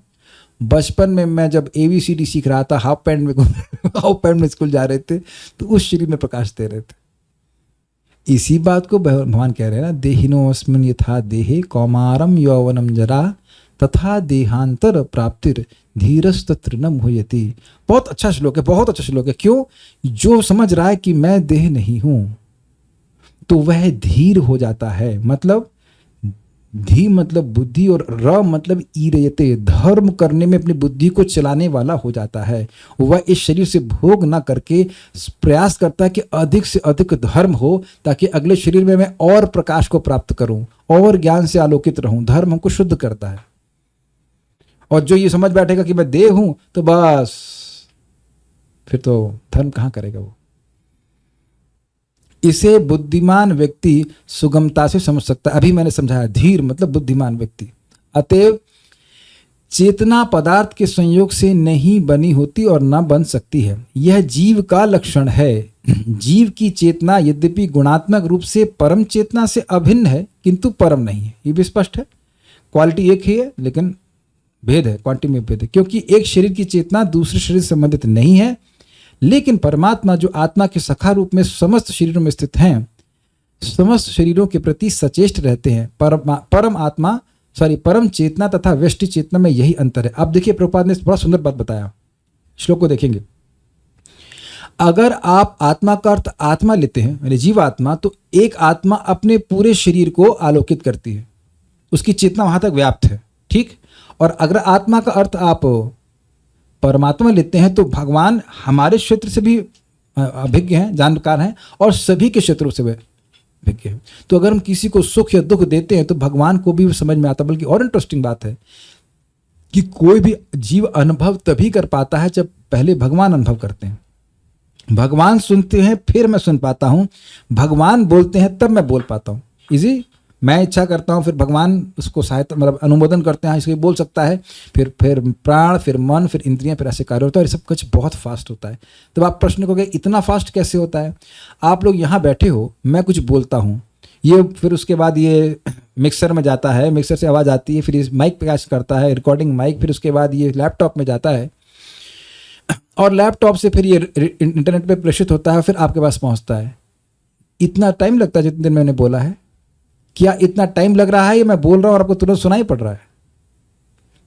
[SPEAKER 1] बचपन में मैं जब ABCD सीख रहा था, हाफ पैंट में स्कूल जा रहे थे, तो उस शरीर में प्रकाश दे रहे थे। इसी बात को भगवान कह रहे हैं ना, देहिनोऽस्मिन् यथा देहे कौमारम यौवनम जरा तथा देहांतर प्राप्तिर धीरस्तत्र न मुह्यति। बहुत अच्छा श्लोक है, बहुत अच्छा श्लोक है। क्यों? जो समझ रहा है कि मैं देह नहीं हूं तो वह धीर हो जाता है। मतलब धी मतलब बुद्धि और र मतलब ईरयते, धर्म करने में अपनी बुद्धि को चलाने वाला हो जाता है। वह इस शरीर से भोग ना करके प्रयास करता है कि अधिक से अधिक धर्म हो, ताकि अगले शरीर में मैं और प्रकाश को प्राप्त करूं और ज्ञान से आलोकित रहूं। धर्म हमको शुद्ध करता है। और जो ये समझ बैठेगा कि मैं देह हूं, तो बस फिर तो धर्म कहां करेगा वो। इसे बुद्धिमान व्यक्ति सुगमता से समझ सकता है। अभी मैंने समझाया, धीर मतलब बुद्धिमान व्यक्ति। अतएव चेतना पदार्थ के संयोग से नहीं बनी होती और ना बन सकती है। यह जीव का लक्षण है। जीव की चेतना यद्यपि गुणात्मक रूप से परम चेतना से अभिन्न है, किंतु परम नहीं है। ये भी स्पष्ट है। क्वालिटी एक ही है लेकिन भेद है, क्वांटिटी में भेद है। क्योंकि एक शरीर की चेतना दूसरे शरीर से संबंधित नहीं है, लेकिन परमात्मा जो आत्मा के सखा रूप में समस्त शरीरों में स्थित हैं, समस्त शरीरों के प्रति सचेष्ट रहते हैं। परम चेतना तथा व्यष्टि चेतना में यही अंतर है। अब देखिए, प्रभुपाद ने बड़ा सुंदर बात बताया, श्लोक को देखेंगे। अगर आप आत्मा का अर्थ आत्मा लेते हैं, यानी जीव आत्मा, तो एक आत्मा अपने पूरे शरीर को आलोकित करती है, उसकी चेतना वहां तक व्याप्त है, ठीक। और अगर आत्मा का अर्थ आप परमात्मा लेते हैं, तो भगवान हमारे क्षेत्र से भी अभिज्ञ हैं, जानकार हैं, और सभी के क्षेत्रों से अभिज्ञ हैं। तो अगर हम किसी को सुख या दुख देते हैं तो भगवान को भी समझ में आता। बल्कि और इंटरेस्टिंग बात है कि कोई भी जीव अनुभव तभी कर पाता है जब पहले भगवान अनुभव करते हैं। भगवान सुनते हैं फिर मैं सुन पाता हूँ, भगवान बोलते हैं तब मैं बोल पाता हूँ। इजी, मैं इच्छा करता हूँ, फिर भगवान उसको सहायता मतलब अनुमोदन करते हैं, इसलिए बोल सकता है, फिर प्राण, फिर मन, फिर इंद्रियां, फिर ऐसे कार्य होता है। और ये सब कुछ बहुत फास्ट होता है। तब आप प्रश्न करोगे इतना फास्ट कैसे होता है? आप लोग यहाँ बैठे हो, मैं कुछ बोलता हूँ, ये फिर उसके बाद ये मिक्सर में जाता है, मिक्सर से आवाज़ आती है, फिर इस माइक पे कैच करता है, रिकॉर्डिंग माइक, फिर उसके बाद ये लैपटॉप में जाता है, और लैपटॉप से फिर ये इंटरनेट पे प्रेषित होता है, फिर आपके पास पहुँचता है। इतना टाइम लगता है जितने दिन मैंने बोला है? क्या इतना टाइम लग रहा है, या मैं बोल रहा हूँ और आपको तुरंत सुनाई पड़ रहा है?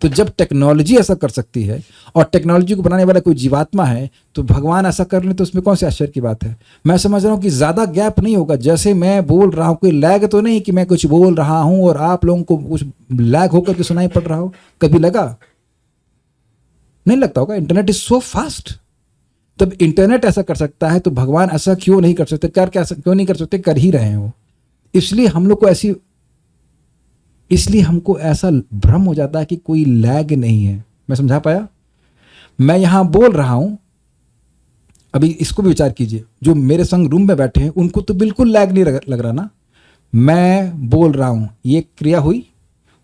[SPEAKER 1] तो जब टेक्नोलॉजी ऐसा कर सकती है और टेक्नोलॉजी को बनाने वाला कोई जीवात्मा है, तो भगवान ऐसा कर ले तो उसमें कौन सी आश्चर्य की बात है? मैं समझ रहा हूँ कि ज़्यादा गैप नहीं होगा। जैसे मैं बोल रहा हूँ, कोई लैग तो नहीं कि मैं कुछ बोल रहा हूँ और आप लोगों को कुछ लैग होकर के सुनाई पड़ रहा हो? कभी लगा? नहीं लगता होगा। Internet is so fast. तब इंटरनेट ऐसा कर सकता है तो भगवान ऐसा क्यों नहीं कर सकते? क्यों नहीं कर सकते? कर ही रहे हैं वो। इसलिए हम लोग को इसलिए हमको ऐसा भ्रम हो जाता है कि कोई लैग नहीं है। मैं समझा पाया? मैं यहां बोल रहा हूं, अभी इसको भी विचार कीजिए, जो मेरे संग रूम में बैठे हैं उनको तो बिल्कुल लैग नहीं लग रहा ना। मैं बोल रहा हूं, ये क्रिया हुई,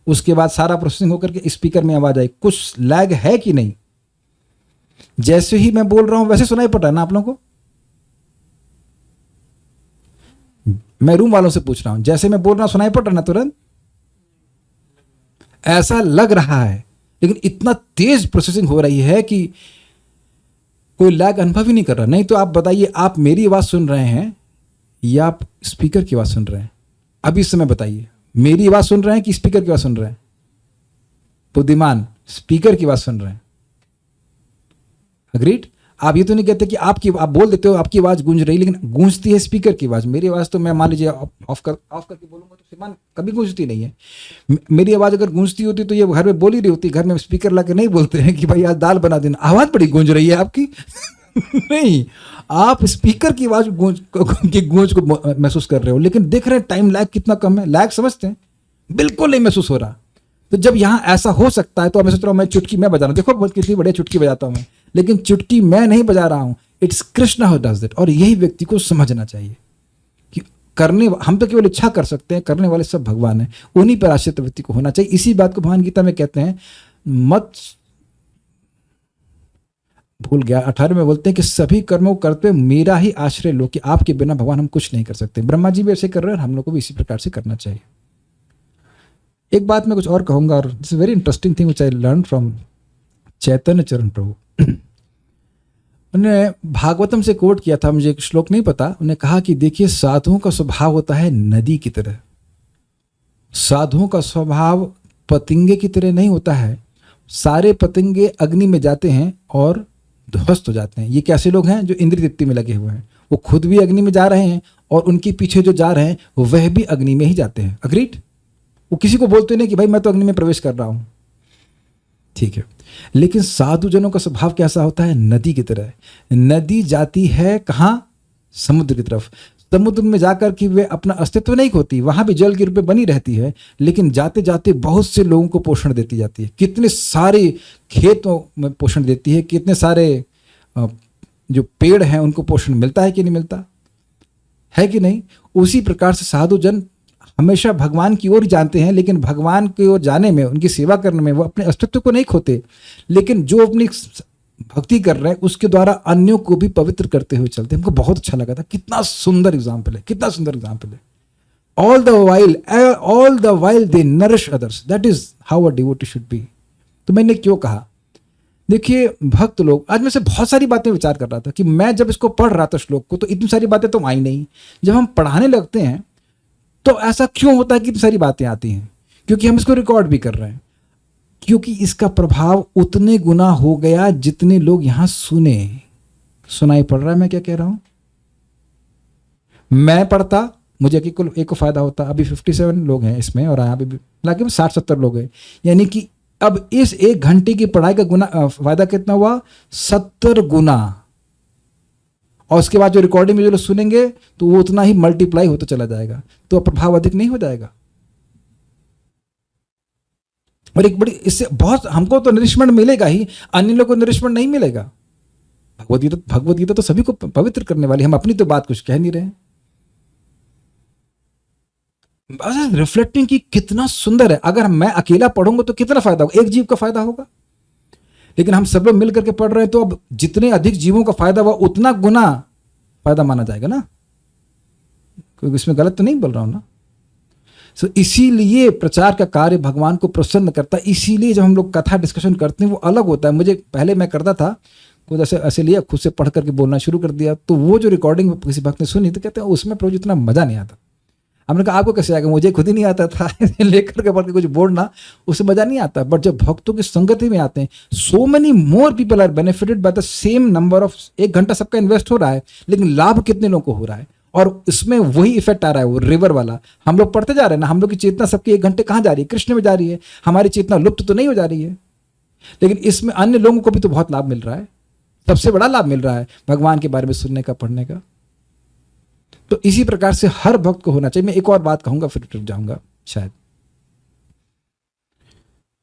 [SPEAKER 1] उसके बाद सारा प्रोसेसिंग होकर के स्पीकर में आवाज आई, कुछ लैग है कि नहीं? जैसे ही मैं बोल रहा हूं वैसे सुनाई पड़ रहा है ना आप लोगों को? मैं रूम वालों से पूछ रहा हूं, जैसे मैं बोल रहा हूं सुनाई पड़ रहा है ना तुरंत? ऐसा लग रहा है, लेकिन इतना तेज प्रोसेसिंग हो रही है कि कोई लैग अनुभव ही नहीं कर रहा। नहीं तो आप बताइए, आप मेरी आवाज सुन रहे हैं या आप स्पीकर की आवाज सुन रहे हैं? अभी इस समय बताइए, मेरी आवाज सुन रहे हैं कि स्पीकर की आवाज सुन रहे हैं? बुद्धिमान स्पीकर की आवाज सुन रहे हैं। अग्रीड? आप ये तो नहीं कहते कि आप बोल देते हो आपकी आवाज गूंज रही, लेकिन गूंजती है स्पीकर की आवाज। मेरी आवाज तो मैं मान लीजिए ऑफ करके बोलूंगा तो श्रीमान कभी गूंजती नहीं है। मेरी आवाज अगर गूंजती होती तो ये घर में बोल ही रही होती। घर में स्पीकर ला के नहीं बोलते हैं कि भाई आज दाल बना देना, आवाज बड़ी गूंज रही है आपकी। नहीं, आप स्पीकर की आवाज गूंज को महसूस कर रहे हो, लेकिन देख रहे हैं टाइम लैग कितना कम है। लैग समझते हैं? बिल्कुल नहीं महसूस हो रहा। तो जब यहाँ ऐसा हो सकता है तो मैं सोच रहा हूँ मैं चुटकी मैं बजा रहा हूँ, देखो कितनी बढ़िया चुटकी बजाता हूँ मैं, लेकिन चुटकी मैं नहीं बजा रहा हूँ, it's Krishna who does that. और यही व्यक्ति को समझना चाहिए कि हम तो केवल इच्छा कर सकते हैं, करने वाले सब भगवान हैं, उन्हीं पर आश्रित व्यक्ति को होना चाहिए। इसी बात को भगवान गीता में कहते हैं, मत भूल गया 18 में बोलते हैं कि सभी कर्मों को करते हुए मेरा ही आश्रय लो, कि आपके बिना भगवान हम कुछ नहीं कर सकते। ब्रह्मा जी भी ऐसे कर रहे हैं, हम लोग को भी इसी प्रकार से करना चाहिए। एक बात मैं कुछ और कहूंगा, और this is very interesting thing which I learn from Chaitanya Charan Prabhu. उन्होंने भागवतम से कोट किया था, मुझे एक श्लोक नहीं पता। उन्होंने कहा कि देखिए, साधुओं का स्वभाव होता है नदी की तरह। साधुओं का स्वभाव पतंगे की तरह नहीं होता है। सारे पतंगे अग्नि में जाते हैं और ध्वस्त हो जाते हैं। ये कैसे लोग हैं? जो इंद्रिय तृप्ति में लगे हुए हैं। वो खुद भी अग्नि में जा रहे हैं और उनके पीछे जो जा रहे हैं वह भी अग्नि में ही जाते हैं। अग्रीड? वो किसी को बोलते नहीं कि भाई मैं तो अग्नि में प्रवेश कर रहा हूं, ठीक है। लेकिन साधु जनों का स्वभाव कैसा होता है? नदी की तरह। नदी जाती है कहां? समुद्र की तरफ। समुद्र में जाकर के वे अपना अस्तित्व नहीं खोती, वहां भी जल के रूप में बनी रहती है, लेकिन जाते जाते बहुत से लोगों को पोषण देती जाती है। कितने सारे खेतों में पोषण देती है, कितने सारे जो पेड़ हैं उनको पोषण मिलता है कि नहीं मिलता है कि नहीं? उसी प्रकार से साधु जन हमेशा भगवान की ओर जानते हैं, लेकिन भगवान की ओर जाने में, उनकी सेवा करने में वो अपने अस्तित्व को नहीं खोते, लेकिन जो अपनी भक्ति कर रहे हैं उसके द्वारा अन्यों को भी पवित्र करते हुए चलते हैं। हमको बहुत अच्छा लगा था। कितना सुंदर एग्जाम्पल है, कितना सुंदर एग्जाम्पल है। All the while they nourish others, that is how a devotee should be. तो मैंने क्यों कहा? देखिए, भक्त लोग, आज मैं से बहुत सारी बातें विचार कर रहा था कि मैं जब इसको पढ़ रहा था श्लोक को, तो इतनी सारी बातें तो आई नहीं। जब हम पढ़ाने लगते हैं तो ऐसा क्यों होता है कि इतनी सारी बातें आती हैं? क्योंकि हम इसको रिकॉर्ड भी कर रहे हैं, क्योंकि इसका प्रभाव उतने गुना हो गया जितने लोग यहां सुनाई पड़ रहा है। मैं क्या कह रहा हूं? मैं पढ़ता, मुझे कुल एक को फायदा होता। अभी 57 लोग हैं इसमें, और यहाँ भी लाके 60-70 लोग हैं, यानी कि अब इस 1 घंटे की पढ़ाई का फायदा कितना हुआ? 70 गुना। और उसके बाद जो रिकॉर्डिंग में जो लोग सुनेंगे तो वो उतना ही मल्टीप्लाई होता चला जाएगा, तो प्रभाव अधिक नहीं हो जाएगा? और एक बड़ी, इससे बहुत हमको तो नरिशमेंट मिलेगा ही, अन्य लोगों को नरिशमेंट नहीं मिलेगा। भगवद गीता तो सभी को पवित्र करने वाली। हम अपनी तो बात कुछ कह नहीं रहे हैं, बस रिफ्लेक्टिंग की कितना सुंदर है। अगर मैं अकेला पढ़ूंगा तो कितना फायदा होगा? एक जीव का फायदा होगा, लेकिन हम सब लोग मिलकर के पढ़ रहे हैं, तो अब जितने अधिक जीवों का फायदा हुआ उतना गुना फायदा माना जाएगा ना। क्योंकि इसमें गलत तो नहीं बोल रहा हूं ना। सो इसीलिए प्रचार का कार्य भगवान को प्रसन्न करता है। इसीलिए जब हम लोग कथा डिस्कशन करते हैं वो अलग होता है। मुझे पहले मैं करता था खुद ऐसे लिया, खुद से पढ़ करके बोलना शुरू कर दिया, तो वो जो रिकॉर्डिंग किसी भक्त ने सुनी तो कहते हैं उसमें प्रभु इतना मजा नहीं आता। हमने कहा आपको कैसे आएगा? मुझे खुद ही नहीं आता था। लेकर के पढ़ के कुछ बोलना, उससे मजा नहीं आता। बट जब भक्तों की संगति में आते हैं, so many more people are benefited by the same number of. 1 घंटा सबका इन्वेस्ट हो रहा है, लेकिन लाभ कितने लोगों को हो रहा है? और इसमें वही इफेक्ट आ रहा है, वो रिवर वाला। हम लोग पढ़ते जा रहे हैं ना, हम लोग की चेतना सबके 1 घंटे कहाँ जा रही है? कृष्ण में जा रही है। हमारी चेतना लुप्त तो नहीं हो जा रही है, लेकिन इसमें अन्य लोगों को भी तो बहुत लाभ मिल रहा है। सबसे बड़ा लाभ मिल रहा है भगवान के बारे में सुनने का, पढ़ने का। तो इसी प्रकार से हर भक्त को होना चाहिए। मैं एक और बात कहूंगा फिर रुक जाऊंगा शायद।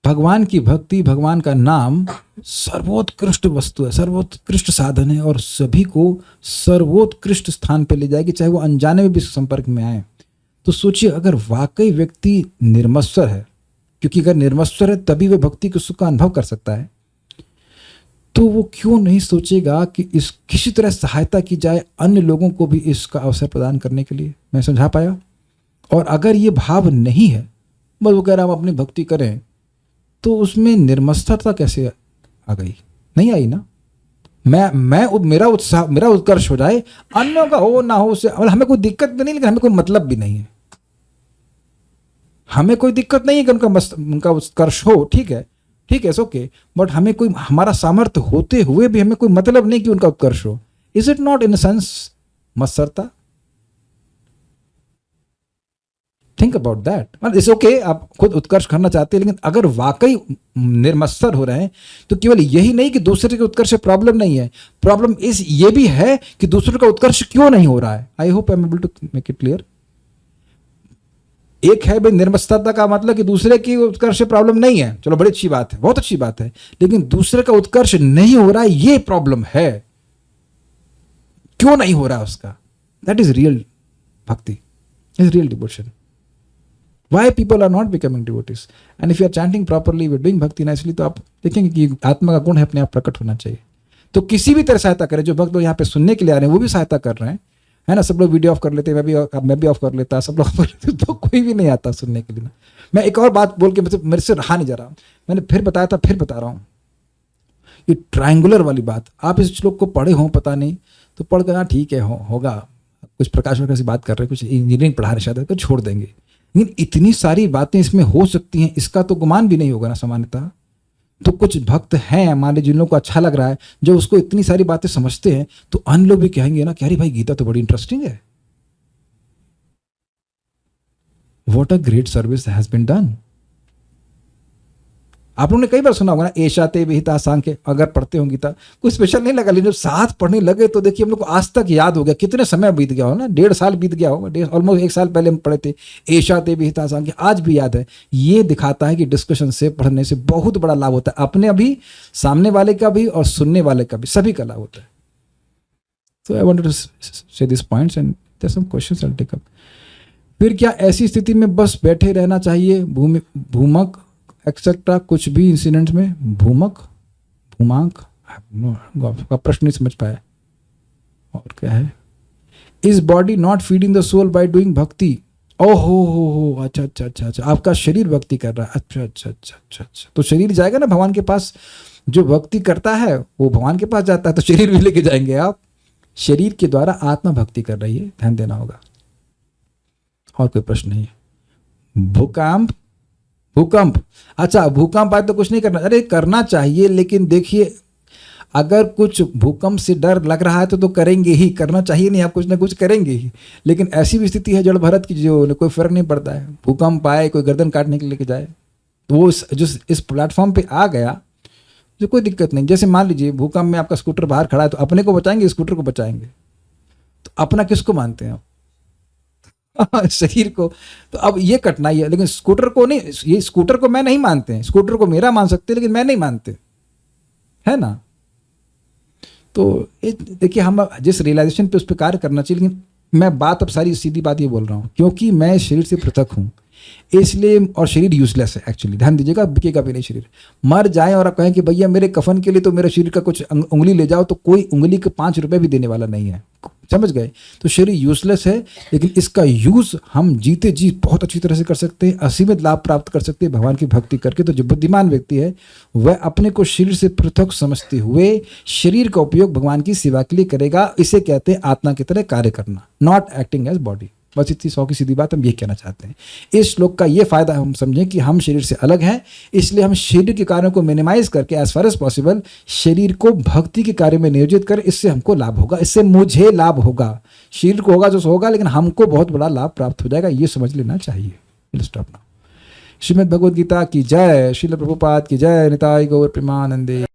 [SPEAKER 1] भगवान की भक्ति, भगवान का नाम सर्वोत्कृष्ट वस्तु है, सर्वोत्कृष्ट साधन है, और सभी को सर्वोत्कृष्ट स्थान पर ले जाएगी, चाहे वो अनजाने में भी संपर्क में आए। तो सोचिए, अगर वाकई व्यक्ति निर्मत्सर है, क्योंकि अगर निर्मत्सर है तभी वह भक्ति के सुख का अनुभव कर सकता है, तो वो क्यों नहीं सोचेगा कि इस किसी तरह सहायता की जाए अन्य लोगों को भी इसका अवसर प्रदान करने के लिए। मैं समझा पाया? और अगर ये भाव नहीं है, बस वो कह रहा हम अपनी भक्ति करें, तो उसमें निर्मत्सरता कैसे आ गई? नहीं आई ना। मेरा उत्साह, मेरा उत्कर्ष हो जाए, अन्यों का हो ना हो, उससे हमें कोई दिक्कत भी नहीं, लेकिन हमें कोई मतलब भी नहीं है। हमें कोई दिक्कत नहीं है कि उनका उत्कर्ष हो, ठीक है, इट्स ओके, बट हमें कोई, हमारा सामर्थ्य होते हुए भी हमें कोई मतलब नहीं कि उनका उत्कर्ष हो। Is it not in sense मत्सरता? Think about that. It's okay, आप खुद उत्कर्ष करना चाहते हैं, लेकिन अगर वाकई निर्मत्सर हो रहे हैं तो केवल यही नहीं कि दूसरे के उत्कर्ष से प्रॉब्लम नहीं है, प्रॉब्लम इस ये भी है कि दूसरे का उत्कर्ष क्यों नहीं हो रहा है। I hope I am able to make it clear. एक है भाई निर्मत्सरता का मतलब कि दूसरे की उत्कर्ष से प्रॉब्लम नहीं है, चलो बड़ी अच्छी बात है, बहुत अच्छी बात है, लेकिन दूसरे का उत्कर्ष नहीं हो रहा है ये प्रॉब्लम है। क्यों नहीं हो रहा उसका? दैट इज रियल भक्ति, is real devotion. Why people are not becoming devotees? And if you are chanting properly, you are doing bhakti nicely, तो आप देखेंगे कि आत्मा का गुण है अपने आप प्रकट होना चाहिए। तो किसी भी तरह सहायता करें, जो भक्त लोग यहाँ पे सुनने के लिए आ रहे हैं वो भी सहायता कर रहे हैं, है ना। सब लोग वीडियो ऑफ कर लेते हैं, मैं भी ऑफ कर लेता, सब लोग ऑफ कर लेते, तो कोई भी नहीं आता सुनने के लिए ना। मैं एक और बात बोल के मतलब मेरे से रहा नहीं जा रहा, मैंने फिर बताया था, फिर बता रहा हूँ, ये ट्रायंगुलर वाली बात। आप इस श्लोक को पढ़े हों पता नहीं, तो पढ़ कर ठीक है होगा, कुछ प्रकाश वगैरह से बात कर रहे हैं, कुछ इंजीनियरिंग पढ़ा रहे शायद, छोड़ देंगे, लेकिन इतनी सारी बातें इसमें हो सकती हैं, इसका तो गुमान भी नहीं होगा ना सामान्यतः। तो कुछ भक्त हैं मान लीजिए जिन लोगों को अच्छा लग रहा है, जो उसको इतनी सारी बातें समझते हैं, तो अन्य लोग भी कहेंगे ना कि अरे भाई गीता तो बड़ी इंटरेस्टिंग है। What a great service has been done. आप लोगों ने कई बार सुना होगा ना, एषा ते विहिता सांख्य, अगर पढ़ते हो गीता कुछ स्पेशल नहीं लगा, लेकिन जब साथ पढ़ने लगे तो देखिए हम लोग को आज तक याद हो गया। कितने समय बीत गया हो ना, 1.5 साल बीत गया होगा, ऑलमोस्ट 1 साल पहले हम पढ़े थे एषा ते विहिता सांख्य, आज भी याद है। ये दिखाता है कि डिस्कशन से, पढ़ने से बहुत बड़ा लाभ होता है, अपने अभी, सामने वाले का भी और सुनने वाले का भी, सभी का लाभ होता है। तो I wanted to say this points and there are some questions I will take up. फिर क्या ऐसी स्थिति में बस बैठे रहना चाहिए? भूमक एक्सेट्रा कुछ भी इंसिडेंट्स में, भूमक भूमांक का प्रश्न नहीं समझ पाया। और क्या है? Is body not feeding the soul by doing bhakti? हो अच्छा अच्छा अच्छा अच्छा, आपका शरीर भक्ति कर रहा है, अच्छा अच्छा अच्छा अच्छा अच्छा, तो शरीर जाएगा ना भगवान के पास। जो भक्ति करता है वो भगवान के पास जाता है, तो शरीर भी लेके जाएंगे आप। शरीर के द्वारा आत्मा भक्ति कर रही है, ध्यान देना होगा। और कोई प्रश्न नहीं है। भूकंप, अच्छा भूकंप आए तो कुछ नहीं करना, अरे करना चाहिए, लेकिन देखिए अगर कुछ भूकंप से डर लग रहा है तो करेंगे ही, करना चाहिए नहीं, आप कुछ ना कुछ करेंगे ही। लेकिन ऐसी भी स्थिति है जड़ भरत की जो कोई फर्क नहीं पड़ता है, भूकंप आए कोई गर्दन काटने के लेके जाए, तो वो जो इस प्लेटफॉर्म पे आ गया, जो कोई दिक्कत नहीं। जैसे मान लीजिए भूकंप में आपका स्कूटर बाहर खड़ा है, तो अपने को बचाएंगे, स्कूटर को बचाएंगे, तो अपना किसको मानते हैं आप? शरीर को। तो अब ये कठिनाई है, लेकिन स्कूटर को नहीं, ये स्कूटर को मैं नहीं मानते हैं, स्कूटर को मेरा मान सकते हैं, लेकिन मैं नहीं मानते, है ना। तो देखिए हम जिस रियलाइजेशन पे उस पर कार्य करना चाहिए, लेकिन मैं बात अब सारी सीधी बात ये बोल रहा हूँ, क्योंकि मैं शरीर से पृथक हूँ इसलिए, और शरीर यूजलेस है एक्चुअली, ध्यान दीजिएगा, बिकेगा भी नहीं शरीर। मर जाए और आप कहें कि भैया मेरे कफन के लिए तो मेरे शरीर का कुछ उंगली ले जाओ, तो कोई उंगली के 5 रुपए भी देने वाला नहीं है, समझ गए। तो शरीर यूजलेस है, लेकिन इसका यूज हम जीते जी बहुत अच्छी तरह से कर सकते हैं, असीमित लाभ प्राप्त कर सकते हैं भगवान की भक्ति करके। तो जो बुद्धिमान व्यक्ति है वह अपने को शरीर से पृथक समझते हुए शरीर का उपयोग भगवान की सेवा के लिए करेगा। इसे कहते हैं आत्मा की तरह कार्य करना, नॉट एक्टिंग एज बॉडी। बस इतनी 100 की सीधी बात हम ये कहना चाहते हैं। इस श्लोक का ये फायदा हम समझें कि हम शरीर से अलग हैं, इसलिए हम शरीर के कार्यों को मिनिमाइज करके एज फार एज पॉसिबल शरीर को भक्ति के कार्य में नियोजित करें। इससे हमको लाभ होगा, इससे मुझे लाभ होगा, शरीर को होगा जो होगा, लेकिन हमको बहुत बड़ा लाभ प्राप्त हो जाएगा, ये समझ लेना चाहिए। Stop now. श्रीमद् भगवद गीता की जय, श्रील प्रभुपाद की जय, निताय गौर प्रेमानंदे।